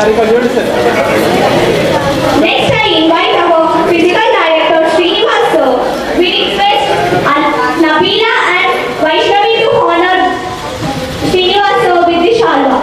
Next, I invite our physical director Srinivas sir. We request Nabila and Vaishnavi to honor Srinivas sir with the shalva.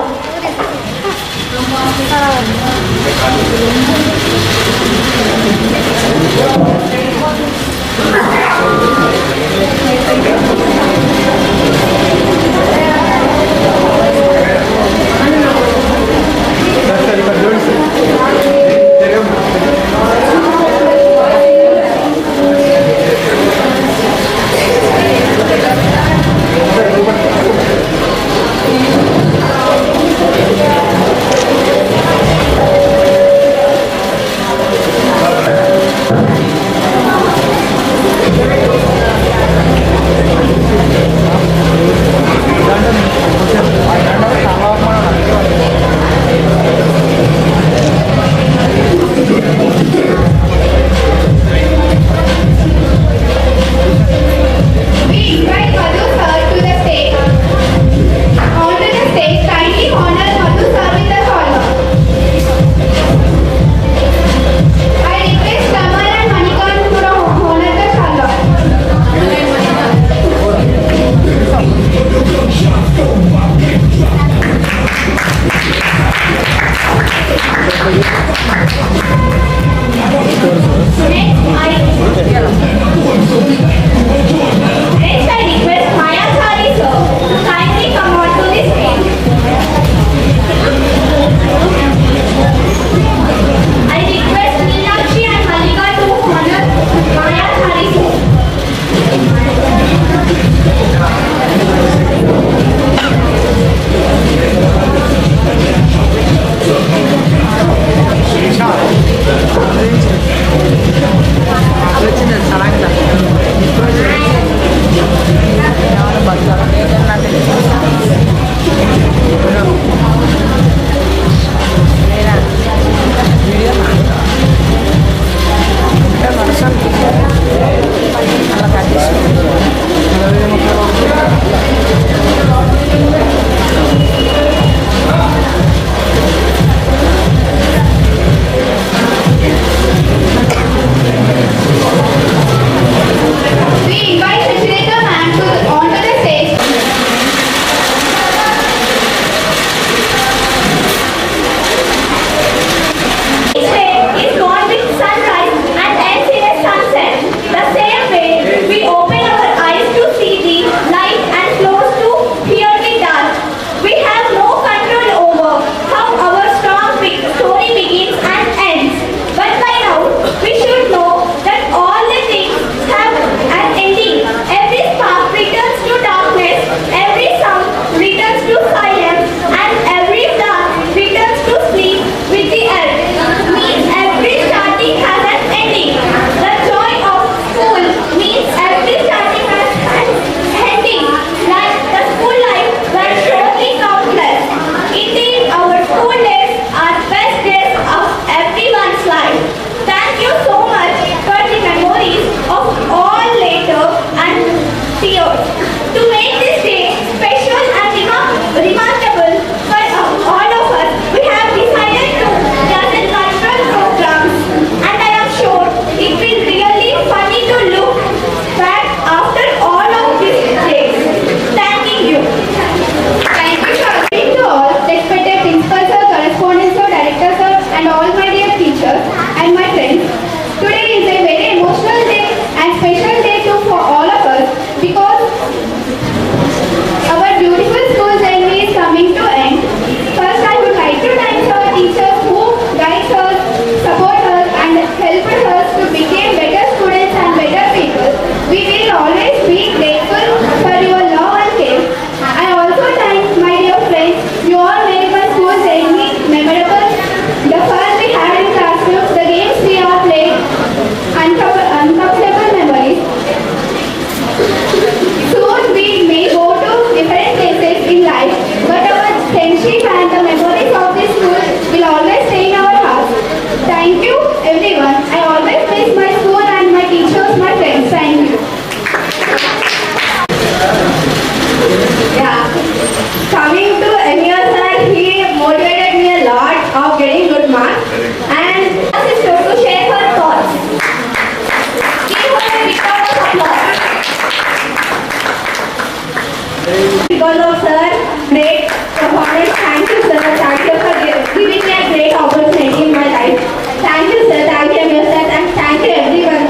Because of sir, great performance. Thank you, sir. Thank you for giving me a great opportunity in my life. Thank you, sir. Thank you, sir. And thank you, everyone.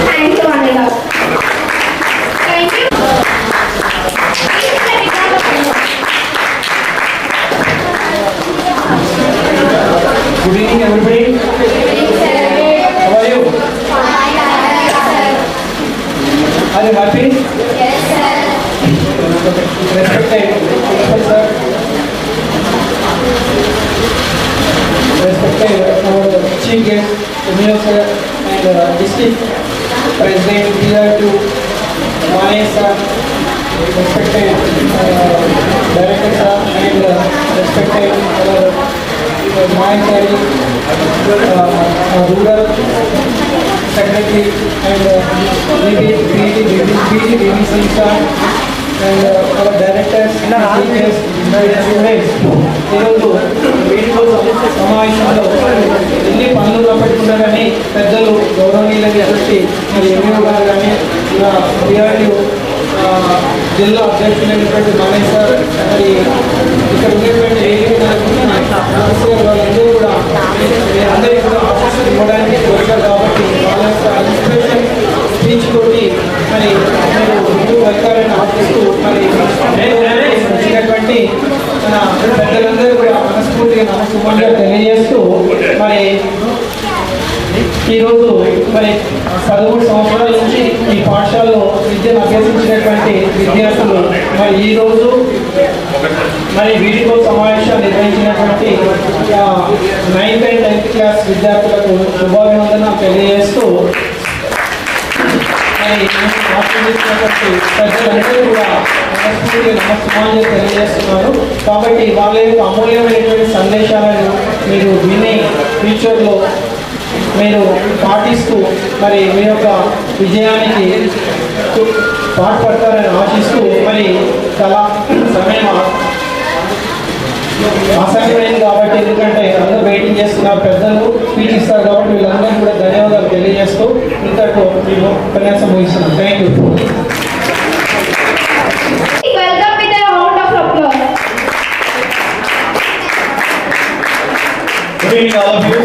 Thank you, Anila. Thank you. Please, sir, because of you. Good evening, everybody. How are you? Are you happy? Yes, sir. Respected principal sir. Respected our chief guest, Emilio sir, and district president here to Mane sir. Respected director sir, and respected Mayanthari, rural secretary, and BBC sir, and our directors, teachers, students. ఈరోజు video సమావేశంలో ఎన్ని పనులు ఉన్నప్పటికీ కానీ పెద్దలు గౌరవనీయులైనటువంటి మరి MEO గారు కానీ ఇలా పిఆర్టీఓ జిల్లా అధ్యక్షులైనటువంటి మానేష్ సార్, మరి ఇక్కడ ఉన్నటువంటి వాళ్ళందరూ కూడా అందరికీ కూడా ఆశీస్సులు ఇవ్వడానికి వచ్చారు కాబట్టి వాళ్ళ యొక్క ఇన్స్పిరేషన్ స్పీచ్ తోటి మరి మీరు ముందుకు వెళ్తారని ఆశిస్తూ మరి వచ్చినటువంటి మన పెద్దలందరూ కూడా మనస్ఫూర్తిగా నమస్కారంగా తెలియజేస్తూ మరి ఈరోజు మరి 13 సంవత్సరాల నుంచి ఈ పాఠశాలలో విద్యను అభ్యసించినటువంటి విద్యార్థులు మరి ఈరోజు మరి వీడియో సమావేశం నిర్వహించినటువంటి 9th and 10th క్లాస్ విద్యార్థులకు శుభాభినందన తెలియజేస్తూ మరి ఆశీర్వదించినటువంటి ప్రజలందరూ కూడా మనస్ఫూర్తిగా నమస్కారాలు తెలియజేస్తున్నారు. కాబట్టి వాళ్ళ యొక్క అమూల్యమైనటువంటి సందేశాలను మీరు విని ఫ్యూచర్లో మీరు పాటిస్తూ మరి మీ యొక్క విజయానికి పాటుపడతారని ఆశిస్తూ మరి చాలా సమయం ఆసక్తిమైంది కాబట్టి, ఎందుకంటే అందరూ వెయిటింగ్ చేస్తున్నారు, పెద్దలు స్పీచ్ ఇస్తారు కాబట్టి వీళ్ళందరూ కూడా ధన్యవాదాలు తెలియజేస్తూ ఇంతకు మేము ఉపన్యాసం ముగిస్తున్నాం. Thank you. Welcome with a round of applause. Good evening, all of you.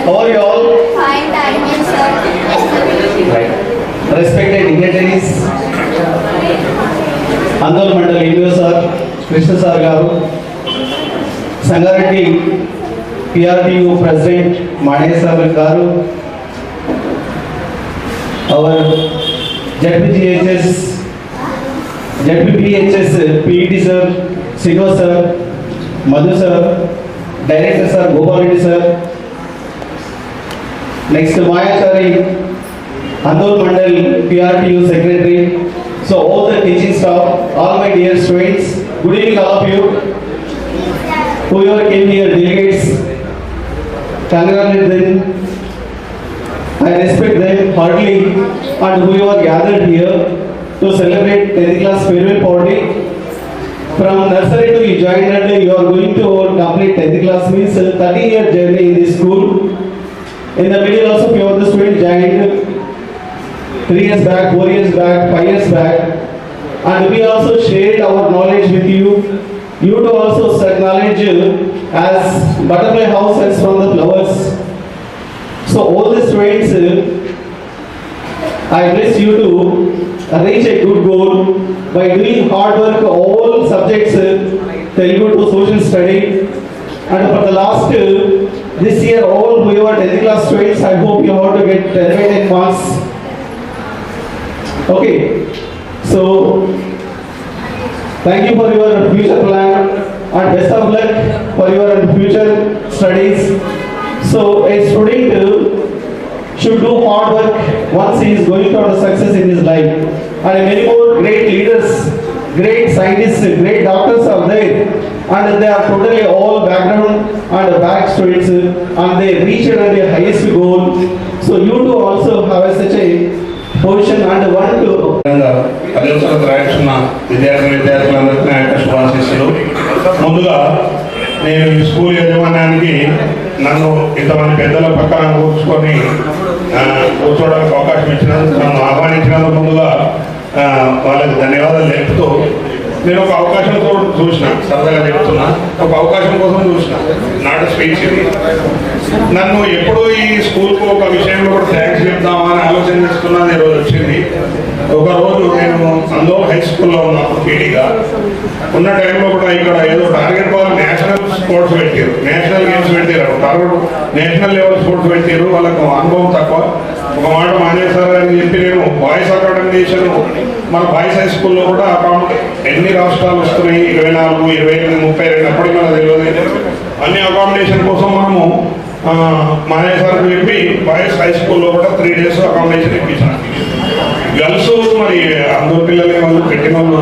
How are you all? Fine, thank you, sir. Right. Respected dignitaries, Andal Mandal Emilio sir, Krishna sir garu, Sangareddy PRTU President Mane sir garu, our ZPPHS PET sir, Sino sir, Madhu sir, Director sir, Gopal Reddy sir, next Mayanthari, Andal Mandal PRTU Secretary, so all the teaching staff, all my dear students, good evening all of you. Whoever came here, delegates, congratulate them, I respect them heartily, and whoever gathered here to celebrate 10th class farewell party. From nursery to you joined and you are going to complete 10th class means 30-year journey in this school. In the middle also few of the students joined 3 years back, 4 years back, 5 years back, and we also shared our knowledge with you. You too also set knowledge as butterfly houses from the flowers. So all the students, I bless you to reach a good goal by doing hard work all subjects, Telugu to social study, and for the last this year all whoever 10th class students, I hope you have to get 10 marks. Okay, so thank you for your future plan and best of luck for your future studies. So a student should do hard work once he is going to have success in his life. And many more great leaders, great scientists, great doctors are there, and they are totally all background and back students, and they reached the highest goal. So you too also have such a position and want to. అదేవిధంగా రాయచున్న విద్యార్థులందరికీ నా యొక్క శుభాశీస్సులు. ముందుగా నేను ఈ school యాజమాన్యానికి నన్ను ఇంతమంది పెద్దల పక్కన కూర్చోడానికి అవకాశం ఇచ్చినందుకు, నన్ను ఆహ్వానించినందుకు ముందుగా వాళ్ళకి ధన్యవాదాలు తెలుపుతూ నేను ఒక అవకాశం చూసిన, సరదాగా చెప్తున్నా, ఒక అవకాశం కోసం చూసిన, నాట్ స్పీచ్ ఇది. నన్ను ఎప్పుడు ఈ స్కూల్కు ఒక విషయంలో కూడా థ్యాంక్స్ చెప్తామా అని ఆలోచన చేస్తున్నది ఈరోజు వచ్చింది. ఒకరోజు నేను అందరూ హై స్కూల్లో ఉన్నప్పుడు పీటీగా ఉన్న టైంలో కూడా ఇక్కడ ఏదో టార్గెట్ వాళ్ళు నేషనల్ స్పోర్ట్స్ పెట్టారు, నేషనల్ గేమ్స్ పెట్టారు, నేషనల్ లెవెల్ స్పోర్ట్స్ పెట్టారు. వాళ్ళకు అనుభవం తక్కువ. ఒక మాట మానేశ్వర సార్ గారిని చెప్పి నేను బాయ్స్ అకామిడేషన్ మన బాయ్స్ హై స్కూల్లో కూడా ఎన్ని రాష్ట్రాలు వస్తున్నాయి, 24, 28, 32 అప్పటికి మనకు తెలియదు. అన్ని అకామిడేషన్ కోసం మనము మానేశ్వరకు చెప్పి బాయ్స్ హై స్కూల్లో కూడా 3 days అకామిడేషన్ ఇప్పించాను. గర్ల్స్ మరి అందరు పిల్లలే వాళ్ళు పెట్టిన వాళ్ళు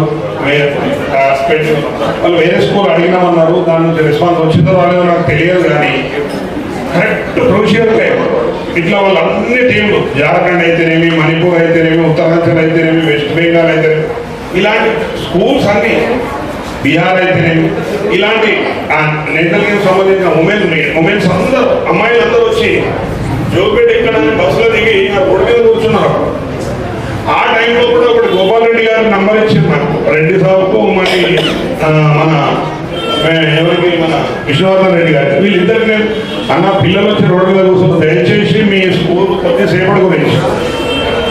వాళ్ళు వేరే స్కూల్ అడిగినామన్నారు. దాని నుంచి రెస్పాన్స్ వచ్చిందో రాలేదో నాకు తెలియదు, కానీ కరెక్ట్ క్రూషియల్ టైం ఇట్లా వాళ్ళు అన్ని టీంలు, జార్ఖండ్ అయితేనేమి, మణిపూర్ అయితేనేమి, ఉత్తరాంచల్ అయితేనేమి, వెస్ట్ బెంగాల్ అయితేనేమి, ఇలాంటి స్కూల్స్ అన్ని, బీహార్ అయితేనేమి, ఇలాంటి నేషనల్ గేమ్స్ సంబంధించిన ఉమెన్స్ అందరూ, అమ్మాయిలు అందరూ వచ్చి జోపేట ఇక్కడ బస్సులో దిగి రోడ్డు మీద కూర్చున్నారు. ఆ టైంలో కూడా ఒకటి గోపాల్ రెడ్డి గారు నంబర్ ఇచ్చింది నాకు, రెడ్డి సాబుకు మరి మన ఎవరికి మన విశ్వనాథన్ రెడ్డి గారు, వీళ్ళిద్దరికి నేను అన్న పిల్లలు వచ్చి రోడ్డు మీద కూర్చున్నారు, దయచేసి మీ స్కూల్ కొద్దిసేపటి గురించి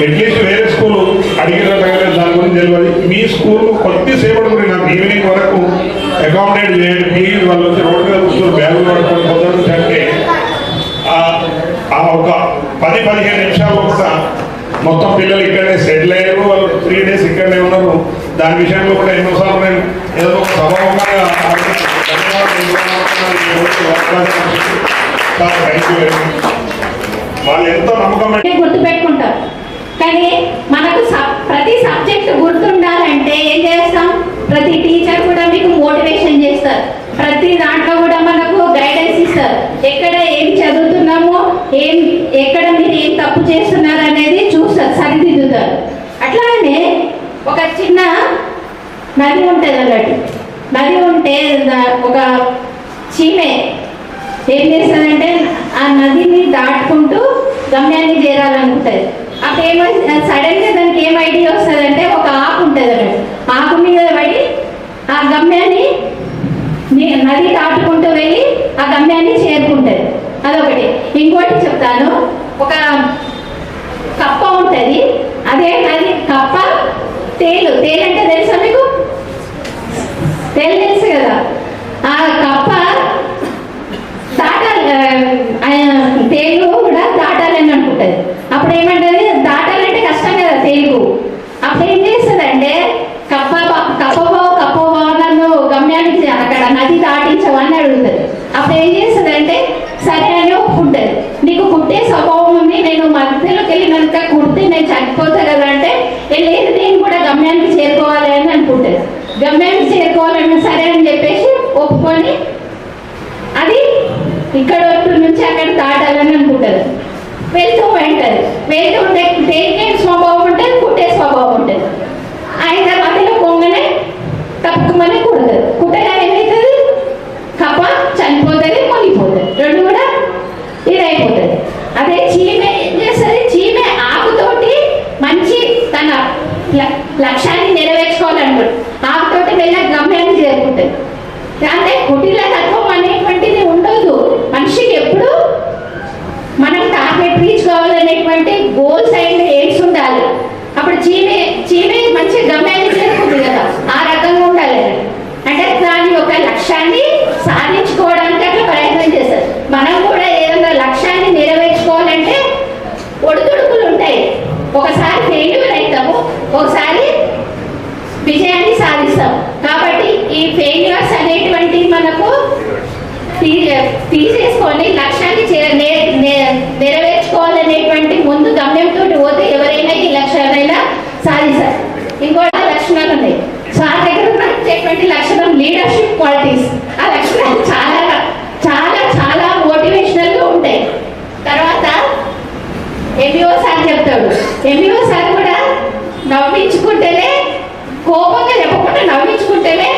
అట్లీస్ట్ వేరే స్కూల్ అడిగిన దాని గురించి తెలియదు, మీ స్కూల్ కొద్దిసేపటి గురించి నాకు ఈవినింగ్ వరకు అకామిడేట్ చేయండి ప్లీజ్. వాళ్ళు వచ్చి రోడ్డు మీద కూర్చొని బ్యాగులు పడుకొని పొద్దున్న అంటే ఒక 10-15 నిమిషాలు కూడా మొత్తం పిల్లలు ఇక్కడనే సెటిల్ అయ్యారు. వాళ్ళు 3 days ఇక్కడనే ఉన్నారు. దాని విషయంలో కూడా ఎన్నోసార్లు నేను ఏదో ఒక సభాముఖంగా వాళ్ళు ఎంతో నమ్మకం గుర్తుపెట్టుకుంటారు. కానీ మనకు ప్రతి సబ్జెక్ట్ గుర్తుండాలంటే ఏం చేస్తాం, ప్రతి టీచర్ కూడా మీకు మోటివేషన్ చేస్తారు, ప్రతి దాంట్లో కూడా మనకు గైడెన్స్ ఇస్తారు, ఎక్కడ ఏం చదువుతున్నామో ఎక్కడ మీరు ఏం తప్పు చేస్తున్నారు అనేది చూస్తారు, సరిదిద్దుతారు. అట్లానే ఒక చిన్న నది ఉంటుంది అన్నట్టు, నది ఉంటే ఒక చీమే ఏం చేస్తుందంటే ఆ నదిని దాటుకుంటూ గమ్యాన్ని చేరాలనుకుంటుంది. అప్పుడు ఏమో సడన్ గా దానికి ఏం ఐడియా వస్తుందంటే ఒక ఆకు ఉంటుంది అన్నట్టు, ఆకు మీద పడి ఆ గమ్యాన్ని నది దాటుకుంటూ వెళ్ళి ఆ గమ్యాన్ని చేరుకుంటుంది. అదొకటి. ఇంకోటి చెప్తాను, ఒక కప్ప ఉంటుంది, అదే నది కప్ప తేలు అంటే తెలుసా మీకు? తేలు తెలుసు కదా. ఆ కప్ప తేలు కూడా దాటాలని అనుకుంటుంది. అప్పుడు ఏమంటది, దాటాలంటే కష్టం కదా తేలు. అప్పుడు ఏం చేస్తుందంటే కప్ప నన్ను గమ్యానికి అక్కడ నది దాటించవని అడుగుతుంది. అప్పుడు ఏం చేస్తుందంటే సరే అని ఒప్పుకుంటుంది. నీకు కుట్టే స్వభావం ఉంది, నేను మధ్యలోకి వెళ్ళినాక కుడితే నేను చనిపోతా కదా అంటే లేదు నేను కూడా గమ్యానికి చేరుకోవాలి అని అనుకుంటుంది. గమ్యానికి చేరుకోవాలని సరే అని చెప్పేసి ఒప్పుకొని అది ఇక్కడ నుంచి అక్కడ దాటాలని అనుకుంటుంది. వెళ్తూ ఉంటుంది. వెళ్తుంటే దేనికే స్వభావం ఉంటుంది, కుట్టే స్వభావం ఉంటుంది. ఆయన మధ్యలో పొంగనే తప్పుకోమని కుడుతుంది. కుట్టగా ఏమవుతుంది, కప్ప చనిపోతుంది, మునిగిపోతుంది, రెండు కూడా ఇదైపోతుంది. అదే చీమె ఏం చేస్తుంది, చీమె ఆకుతోటి మంచి తన లక్ష్యాన్ని నెరవేర్చుకోవాలనుకుంటుంది. ఆకుతోటి వెళ్ళి గమ్యాన్ని చేరుకుంటుంది. అంటే కుటిల తత్వం అనేటువంటిది ఉండదు మనిషికి. ఎప్పుడు మనం టార్గెట్ రీచ్ కావాలనేటువంటి గోల్స్ అండ్ ఎయిమ్స్ ఉండాలి. అప్పుడు చీమే మంచి గమ్యాన్ని చేరుకుంది కదా, ఆ రకంగా ఉండాలి. అంటే దాని యొక్క లక్ష్యాన్ని సాధించుకోవడానికి అట్లా ప్రయత్నం చేస్తారు. మనం కూడా ఏదైనా లక్ష్యాన్ని నెరవేర్చుకోవాలంటే ఒడిదుడుకులు ఉంటాయి. ఒకసారి ఫెయిల్యూర్ అవుతాము, ఒకసారి విజయాన్ని సాధిస్తాం. కాబట్టి ఈ ఫెయిల్యూర్స్ అనేటువంటి మనకు తీసేసుకొని లక్ష్యాన్ని నెరవేర్చుకోవాలనేటువంటి ముందు గమ్యంతో పోతే ఎవరైనా ఈ లక్ష్యాలైనా సాధిస్తారు. ఇంకోటి లక్షణాలు ఉన్నాయి సార్ దగ్గర ఉన్నటువంటి లక్షణం, లీడర్షిప్ క్వాలిటీస్. ఆ లక్షణాలు చాలా చాలా చాలా మోటివేషనల్గా ఉంటాయి. తర్వాత ఎంఈఓ సార్ చెప్తాడు. ఎంఈఓ సార్ కూడా నవ్వించుకుంటేనే, కోపంగా చెప్పకుండా నవ్వించుకుంటేనే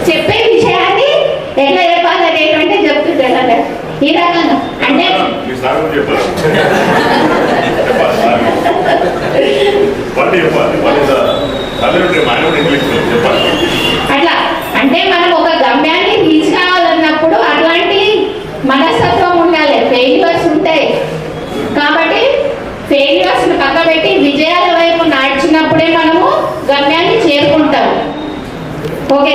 చెప్పే విషయాన్ని ఎట్లా చెప్పాలనేటువంటి చెప్తుంటాడు. ఈ రకంగా అంటే వాళ్ళు చెప్పాలి వాళ్ళు చెప్పాలి. అట్లా అంటే మనం ఒక గమ్యాన్ని రీచ్ కావాలన్నప్పుడు అట్లాంటి మనస్తత్వం ఉండాలి. ఫెయిల్యూర్స్ ఉంటాయి కాబట్టి ఫెయిల్యూర్స్ పక్క పెట్టి విజయాల వైపు నడిచినప్పుడే మనము గమ్యాన్ని చేరుకుంటాం. ఓకే,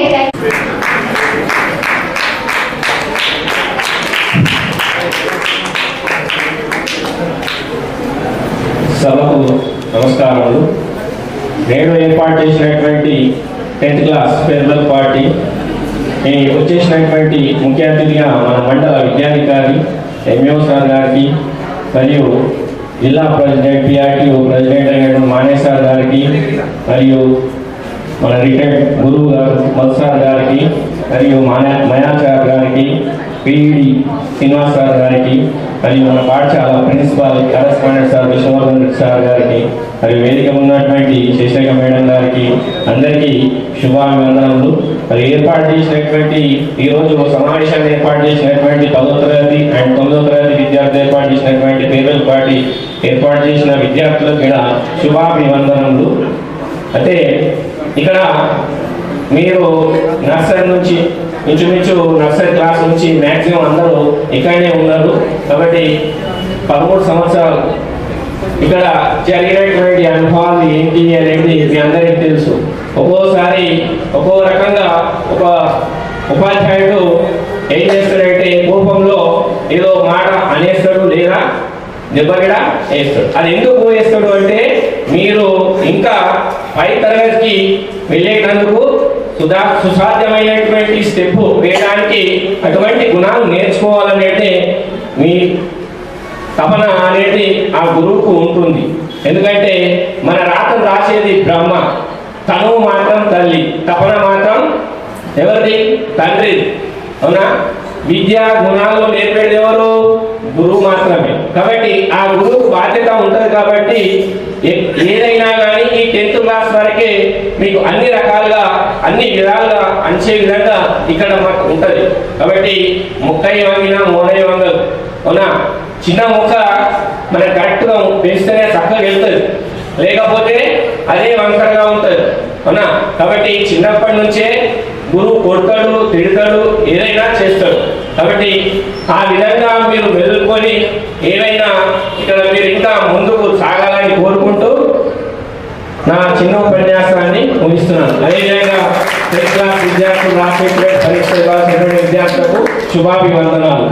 సభకు నమస్కారములు. నేడు ఏర్పాటు చేసినటువంటి 10th క్లాస్ ఫేర్వెల్ పార్టీ వచ్చేసినటువంటి ముఖ్య అతిథిగా మన మండల విద్యాధికారి ఎంఓ సార్ గారికి మరియు జిల్లా ప్రెసిడెంట్ పిఆర్టీఓ ప్రెసిడెంట్ అయిన మానే సార్ గారికి మరియు మన రిటైర్డ్ గురువు గారు మధు సార్ గారికి మరియు మయాచార్ గారికి పిఈడి శ్రీనివాస్ సార్ గారికి మరియు మన పాఠశాల principal correspondent sir Vishwavardhan Reddy sir గారికి మరియు వేదిక ఉన్నటువంటి శశిరేఖ మేడం గారికి అందరికీ శుభాభివందనములు. మరి ఏర్పాటు చేసినటువంటి ఈరోజు సమావేశాన్ని ఏర్పాటు చేసినటువంటి 10వ తరగతి అండ్ 9వ తరగతి విద్యార్థులు ఏర్పాటు చేసినటువంటి ఫేర్వెల్ పార్టీ ఏర్పాటు చేసిన విద్యార్థులకు కూడా శుభాభివందనములు. అయితే ఇక్కడ మీరు నర్సరీ నుంచి ఇంచుమించు నర్సరీ క్లాస్ నుంచి మ్యాక్సిమం అందరూ ఇక్కడనే ఉన్నారు. కాబట్టి 13 సంవత్సరాలు ఇక్కడ జరిగినటువంటి అనుభవాలు ఏంటి అనేది మీ అందరికీ తెలుసు. ఒక్కోసారి ఒక్కో రకంగా ఒక ఉపాధ్యాయుడు ఏం చేస్తాడంటే కోపంలో ఏదో మాట అనేస్తాడు లేదా దెబ్బగిడ వేస్తాడు. అది ఎందుకు వేస్తాడు అంటే మీరు ఇంకా పై తరగతికి వెళ్ళేటందుకు సుసాధ్యమైనటువంటి స్టెప్ వేయడానికి అటువంటి గుణాలు నేర్చుకోవాలనేది మీ తపన అనేది ఆ గురువుకు ఉంటుంది. ఎందుకంటే మన రాతను రాసేది బ్రహ్మ, తనువు మాత్రం తల్లి, తపన మాత్రం ఎవరిది? తండ్రి. అవునా? విద్యా గుణాలు నేర్పేది ఎవరు? గురువు మాత్రమే. కాబట్టి ఆ గురువుకు బాధ్యత ఉంటుంది. కాబట్టి ఏదైనా కానీ ఈ 10th క్లాస్ వరకే మీకు అన్ని రకాలుగా అన్ని విధాలుగా అంచే విధంగా ఇక్కడ మాకు ఉంటుంది. కాబట్టి మొక్కై వంగిన మోనై వంగలు. అవునా? చిన్న మొక్క మన కరెక్ట్గా పెంచితేనే చక్కగా వెళ్తుంది, లేకపోతే అదే వంకరగా ఉంటుంది. అవునా? కాబట్టి చిన్నప్పటి నుంచే గురువు కొడతాడు, తిడతాడు, ఏదైనా చేస్తాడు. కాబట్టి ఆ విధంగా మీరు మెదులుకొని ఏదైనా ఇక్కడ మీరు ఇంకా ముందుకు సాగాలని కోరుకుంటూ నా చిన్న ఉపన్యాసాన్ని ముగిస్తున్నాను. అదేవిధంగా 10th క్లాస్ విద్యార్థులు రాసే పరీక్ష రాసేటువంటి విద్యార్థులకు శుభాభివందనాలు.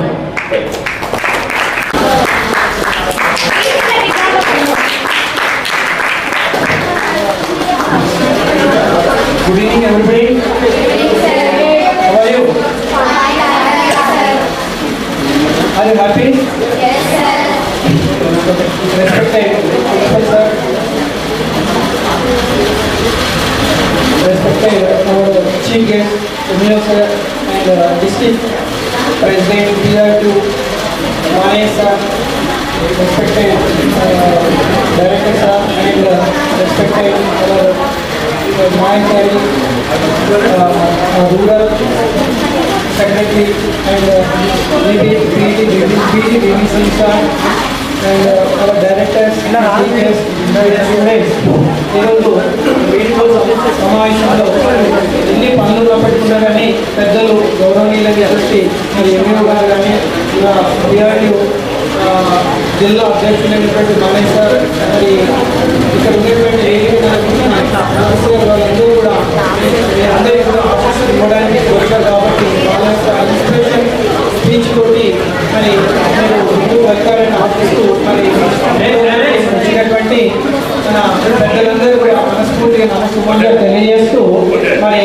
Good evening, everybody. How are you? Are you happy? yes sir. Respected professor, respected our chief guest, Emil sir, and district president PRTO Mane sir, respected director sir, and respected our Maheshwari rural secretary and BBC sir and our directors, teachers, students. ఈరోజు video సమావేశంలో ఎన్ని పనులు ఉన్నప్పటికీ కానీ పెద్దలు గౌరవనీయులని చెప్పి మరి MEO గారు కానీ ఇలా పిఆర్టీఓ జిల్లా అధ్యక్షులైనటువంటి మనీష్ సార్ మరి ఇక్కడ ఉన్నటువంటి వాళ్ళందరూ కూడా మీ అందరికీ కూడా ఆశీస్సులు ఇవ్వడానికి వచ్చారు. కాబట్టి వాళ్ళ యొక్క ఇన్స్పిరేషన్ స్పీచ్ తోటి మరి మీరు ముందుకు వెళ్తారని ఆశిస్తూ మరి వచ్చినటువంటి మన పెద్దలందరూ కూడా మనస్ఫూర్తిగా నమస్కారం తెలియజేస్తూ మరి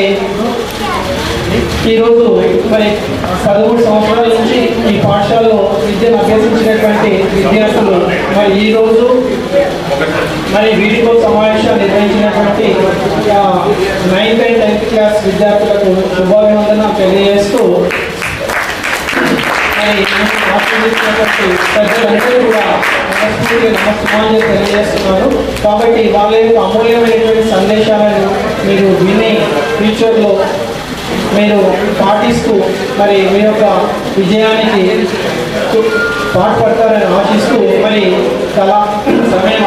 ఈరోజు మరి 13 సంవత్సరాల నుంచి ఈ పాఠశాలలో విద్యను అభ్యసించినటువంటి విద్యార్థులు మరి ఈరోజు మరి వీడియో సమావేశాలు నిర్వహించినటువంటి 9th and 10th క్లాస్ విద్యార్థులకు శుభాభివందన తెలియజేస్తూ మరి ఆశీర్వదించినటువంటి పెద్దలందరూ కూడా మనస్ఫూర్తిగా నమస్కారం తెలియజేస్తున్నారు. కాబట్టి వాళ్ళ యొక్క అమూల్యమైనటువంటి సందేశాలను మీరు విని ఫ్యూచర్లో మీరు పాటిస్తూ మరి మీ యొక్క విజయానికి పాటుపడతారని ఆశిస్తూ మరి చాలా సమయం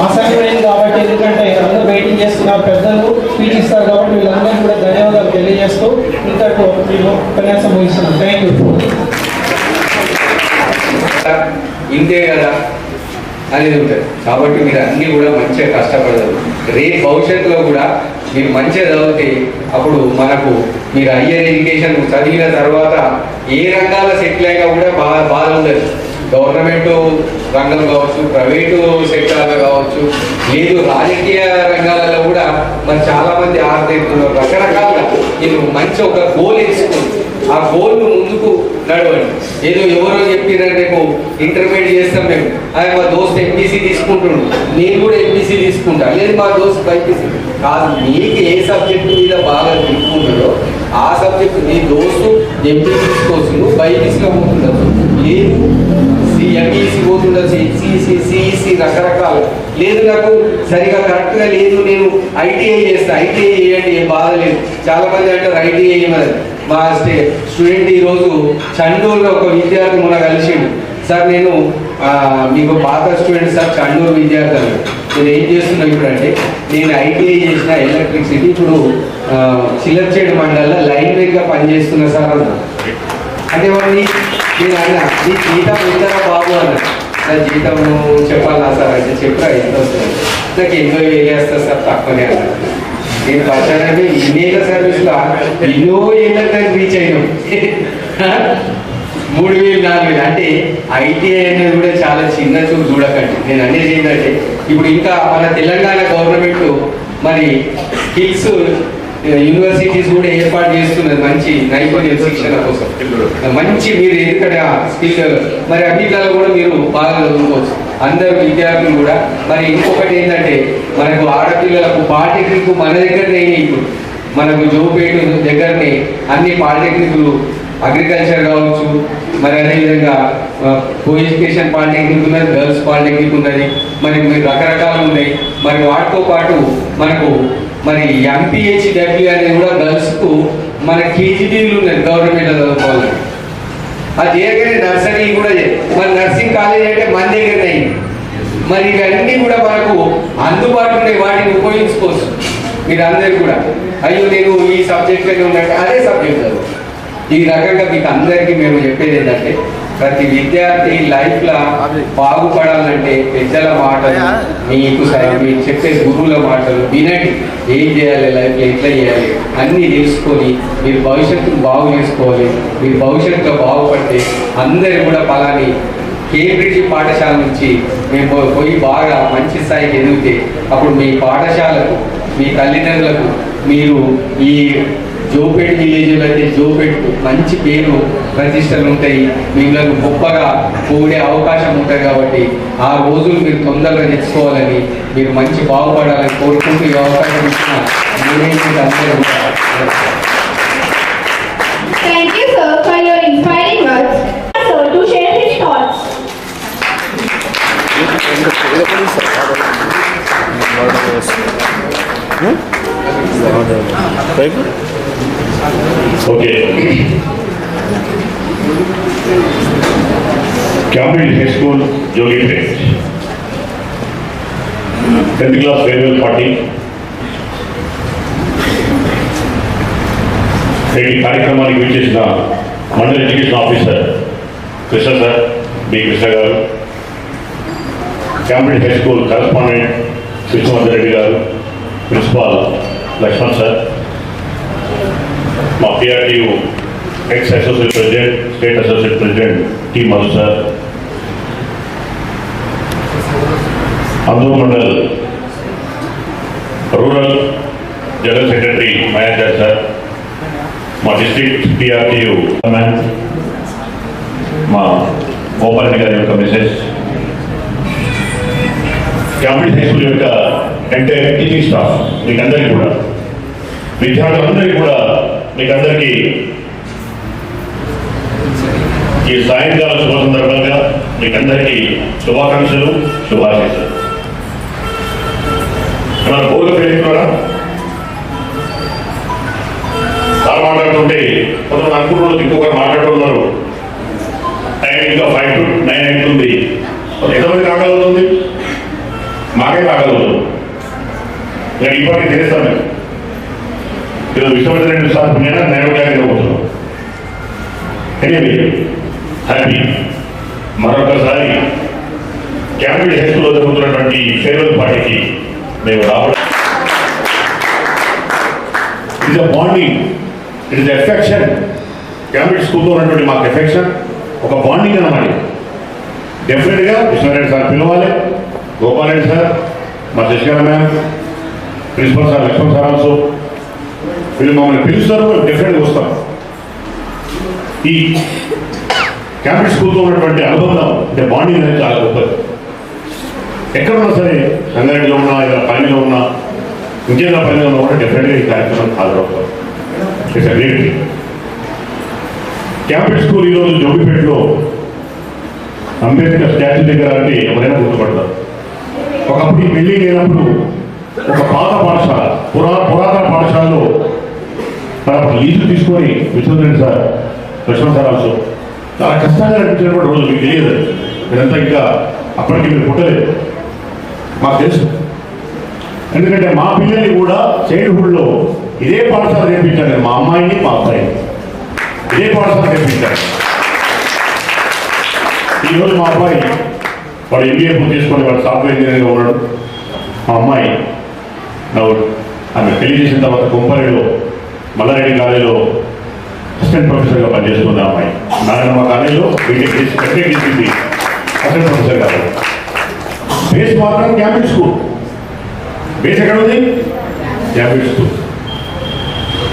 ఆసక్తిమైంది కాబట్టి, ఎందుకంటే అందరూ వెయిటింగ్ చేస్తున్నారు, పెద్దలు స్పీచ్ ఇస్తారు కాబట్టి వీళ్ళందరూ కూడా ధన్యవాదాలు తెలియజేస్తూ ఇంతకు మేము ఉపన్యాసం ముగిస్తున్నాం. Thank you. ఇంతే కదా అనేది ఉంటుంది. కాబట్టి మీరు అన్నీ కూడా మంచిగా కష్టపడతారు. రేపు భవిష్యత్తులో కూడా మీరు మంచిగా చదివితే అప్పుడు మనకు మీరు హయ్యర్ ఎడ్యుకేషన్ చదివిన తర్వాత ఏ రంగాల్లో సెటిల్ అయినా కూడా బాధ ఉండదు. గవర్నమెంట్ రంగం కావచ్చు, ప్రైవేటు సెక్టార్లో కావచ్చు, లేదు రాజకీయ రంగాలలో కూడా మరి చాలామంది ఆర్థిస్తున్నారు. రకరకాలుగా నేను మంచి ఒక గోల్ ఎంచుకోండి, ఆ గోల్ను ముందుకు నడవండి. ఏదో ఎవరో చెప్పినారు రేపు ఇంటర్మీడియట్ చేస్తాం మేము, అది మా దోస్త్ ఎంపీసీ తీసుకుంటుండు, నేను కూడా ఎంపీసీ తీసుకుంటా, లేదు మా దోస్త్ బైపీసీ కాదు. మీకు ఏ సబ్జెక్ట్ మీద బాగా తీసుకుంటుందో ఆ సబ్జెక్ట్ నీ దోస్తు ఎంపీసీ తీసుకోవచ్చు, నువ్వు బైపీసీలో పోతుండొచ్చు, లేదు ఎంఈసీ పోతుండొచ్చు, సిఈసీ రకరకాలు. లేదు నాకు సరిగా కరెక్ట్గా లేదు, నేను ఐటీఐ చేస్తా, ఐటీఐ చేయండి, ఏం బాధ లేదు. చాలా మంది అంటారు ఐటీఐ ఏమన్నది. మా స్టూడెంట్ ఈరోజు చండూరులో ఒక విద్యార్థి మొన్న కలిసిండు. సార్ నేను మీకు పాత స్టూడెంట్ సార్, చండూరు విద్యార్థులు, నేను ఏం చేస్తున్నా ఇప్పుడు అంటే, నేను ఐటీఐ చేసిన ఎలక్ట్రిసిటీ, ఇప్పుడు చిల్లర్చేడు మండలంలో లైన్ మెన్గా పనిచేస్తున్నా సార్ అన్నా. అంటే వాడిని నేను అన్నా నీ జీతం ఎంతరా బాబు అన్నా. నా జీతం చెప్పాలా సార్ అంటే, చెప్పరా ఎంత వస్తుంది, నాకు 80,000 వేస్తుంది సార్, తక్కువనే అన్నా. నేను పచ్చానంటే ఇన్నేళ్ళ సర్వీస్లో ఎన్నో ఏళ్ళకి రీచ్ అయినాం. 3,000 4,000 అంటే ఐటీఐ అనేది కూడా చాలా చిన్న చూపు చూడకండి. నేను అనేది ఏంటంటే, ఇప్పుడు ఇంకా మన తెలంగాణ గవర్నమెంట్ మరి స్కిల్స్ యూనివర్సిటీస్ కూడా ఏర్పాటు చేస్తున్నది, మంచి నైపుణ్య శిక్షణ కోసం. మంచి మీరు ఎందుకంటే స్కిల్ మరి అన్నిట్లలో కూడా మీరు బాగా చదువుకోవచ్చు, అందరు విద్యార్థులు కూడా. మరి ఇంకొకటి ఏంటంటే, మనకు ఆడపిల్లలకు పాలిటెక్నిక్ మన దగ్గరనే, ఇప్పుడు మనకు జోపేట దగ్గరనే అన్ని పాలిటెక్నిక్లు, అగ్రికల్చర్ కావచ్చు, మరి అదేవిధంగా కో ఎడ్యుకేషన్ పాలిటెక్నిక్ ఉన్నది, గర్ల్స్ పాలిటెక్నిక్ ఉన్నది, మరి రకరకాలు ఉన్నాయి. మరి వాటితో పాటు మనకు మరి ఎంపీహెచ్డబ్ల్యూ అనేది కూడా గర్ల్స్కు మన కేజీబీలు ఉన్నది, గవర్నమెంట్లో చదువుకోవాలి. అది చేయగానే నర్సరీ కూడా మరి నర్సింగ్ కాలేజ్ అంటే మన దగ్గరనే అయింది. మరి ఇవన్నీ కూడా మనకు అందుబాటులో ఉన్నాయి, వాటిని ఉపయోగించుకోవచ్చు మీరు అందరికీ కూడా. అయ్యో నేను ఈ సబ్జెక్ట్లోనే ఉన్నట్టు అదే సబ్జెక్ట్ చదువు. ఈ రకంగా మీకు అందరికీ మేము చెప్పేది ఏంటంటే, ప్రతి విద్యార్థి లైఫ్లో బాగుపడాలంటే పెద్దల మాటలు, మీకు మీరు చెప్పే గురువుల మాటలు వినండి. ఏం చేయాలి లైఫ్లో, ఎట్లా చేయాలి అన్నీ తెలుసుకొని మీరు భవిష్యత్తును బాగు చేసుకోవాలి. మీరు భవిష్యత్తులో బాగుపడితే అందరూ కూడా పలాని కేంబ్రిడ్జ్ పాఠశాల నుంచి మేము పోయి బాగా మంచి స్థాయికి ఎదిగితే అప్పుడు మీ పాఠశాలకు, మీ తల్లిదండ్రులకు, మీరు ఈ జోపేట్ విలేజ్లో అయితే జోపేట్ మంచి పేరు ప్రతిష్టలు ఉంటాయి, మిమ్మల్ని గొప్పగా పోడే అవకాశం ఉంటుంది. కాబట్టి ఆ రోజులు మీరు తొందరగా తెచ్చుకోవాలని, మీరు మంచి బాగుపడాలని కోరుకుంటూ ఈ అవకాశం ఇచ్చిన అందరూ. Thank you, sir, for your inspiring words. Sir, to share his thoughts. Okay. Cambridge High School, Jogipet. 10th class farewell party. నేటి కార్యక్రమానికి విచ్చేసిన మండల education officer Krishna sir, B Krishna గారు, Cambridge high school correspondent Krishnavardhan Reddy గారు, ప్రిన్సిపాల్ లక్ష్మణ్ సార్, మా PRTU ex associate president, state associate president T Madhu sir, అందరూ mandal rural general secretary Mayachar sir, మా district PRTU man, మా గోపాల్ గారి యొక్క మెసేజ్, క్యాంబ్రిడ్జ్ హై స్కూల్ యొక్క ఎంటైర్ టీచింగ్ స్టాఫ్, మీకందరికీ కూడా, విద్యార్థులందరికీ కూడా మీకందరికీ ఈ సాయంకాల శుభ సందర్భంగా మీకందరికీ శుభాకాంక్షలు, శుభాశీస్సులు. మన బోర్డు పేరుకున్నారా? సార్ మాట్లాడుతుంటే కొంతమంది అనుకుంటున్నారు, ఇంకొకరు మాట్లాడుతున్నారు, టైం ఇంకా 5 to 9 అవుతుంది, ఎంతమంది రాగలుగుతుంది? నేను ఇప్పటికీ చేస్తాను నేను ఈరోజు విశ్వవిద్యాలయం సార్ నేను నైవేద్యాన్ని పోతున్నాను. ఎనీవే హ్యాపీ మరొకసారి క్యాంబ్రిడ్జ్ హై స్కూల్లో జరుగుతున్నటువంటి ఫేర్వెల్ పార్టీకి మేము రావడం it is a bonding, it is affection. Cambridge స్కూల్లో ఉన్నటువంటి మాకు ఎఫెక్షన్ ఒక బాండింగ్ అన్నమాట. డెఫినెట్గా విశ్వనారాయణ సార్ పిలవాలి, గోపాలరెడ్డి సార్, మా Sasikala ma'am, principal sir Laxman sir also వీళ్ళు మమ్మల్ని పిలుస్తారు, మేము డెఫినెట్గా వస్తాం. ఈ క్యాంబ్రిడ్జ్ స్కూల్తో ఉన్నటువంటి అనుబంధం అంటే బాండింగ్ అనేది చాలా గొప్పది. ఎక్కడున్నా సరే రంగారెడ్డిలో ఉన్నా, ఇలా పనిలో ఉన్నా, ఇంకేదో పనిలో ఉన్నా కూడా డెఫినెట్గా ఈ కార్యక్రమం హాజరవుతాం. It's a great thing. Cambridge school ఈరోజు జోగిపేటలో అంబేద్కర్ స్టాచ్యూ దగ్గర అంటే ఎవరైనా గుర్తుపడతారు. ఒకప్పుడు ఈ బిల్డింగ్ లేనప్పుడు ఒక పాత పాఠశాల, పురాతన పాఠశాలలో అప్పుడు లీజు తీసుకొని Viswanarayana sir, Laxman sir also చాలా కష్టంగా అనిపించినప్పుడు రోజు మీకు తెలియదు. మీరంతా ఇంకా అప్పటికి మీరు పుట్టలేదు, మాకు తెలుసు. ఎందుకంటే మా పిల్లల్ని కూడా చైల్డ్హుడ్లో ఇదే పాఠశాల నేర్పించాను నేను, మా అమ్మాయిని మా అబ్బాయిని ఇదే పాఠశాల నేర్పించాను. ఈరోజు మా అబ్బాయి వాడు ఎంబీఏ పూర్తి చేసుకొని వాడు సాఫ్ట్వేర్ ఇంజనీర్గా ఉన్నాడు. మా అమ్మాయి ఆమె పెళ్లి చేసిన తర్వాత కుంపరేలో మల్లారెడ్డి కాలేజీలో అసిస్టెంట్ ప్రొఫెసర్గా పనిచేస్తుంది. ఆ అమ్మాయి నారాయణ కాలేజీలో బీటెక్ చేసింది అసిస్టెంట్ ప్రొఫెసర్ గారు. బేస్ మాత్రం క్యాంబ్రిడ్జ్ స్కూల్. బేస్ ఎక్కడ ఉంది? Cambridge school.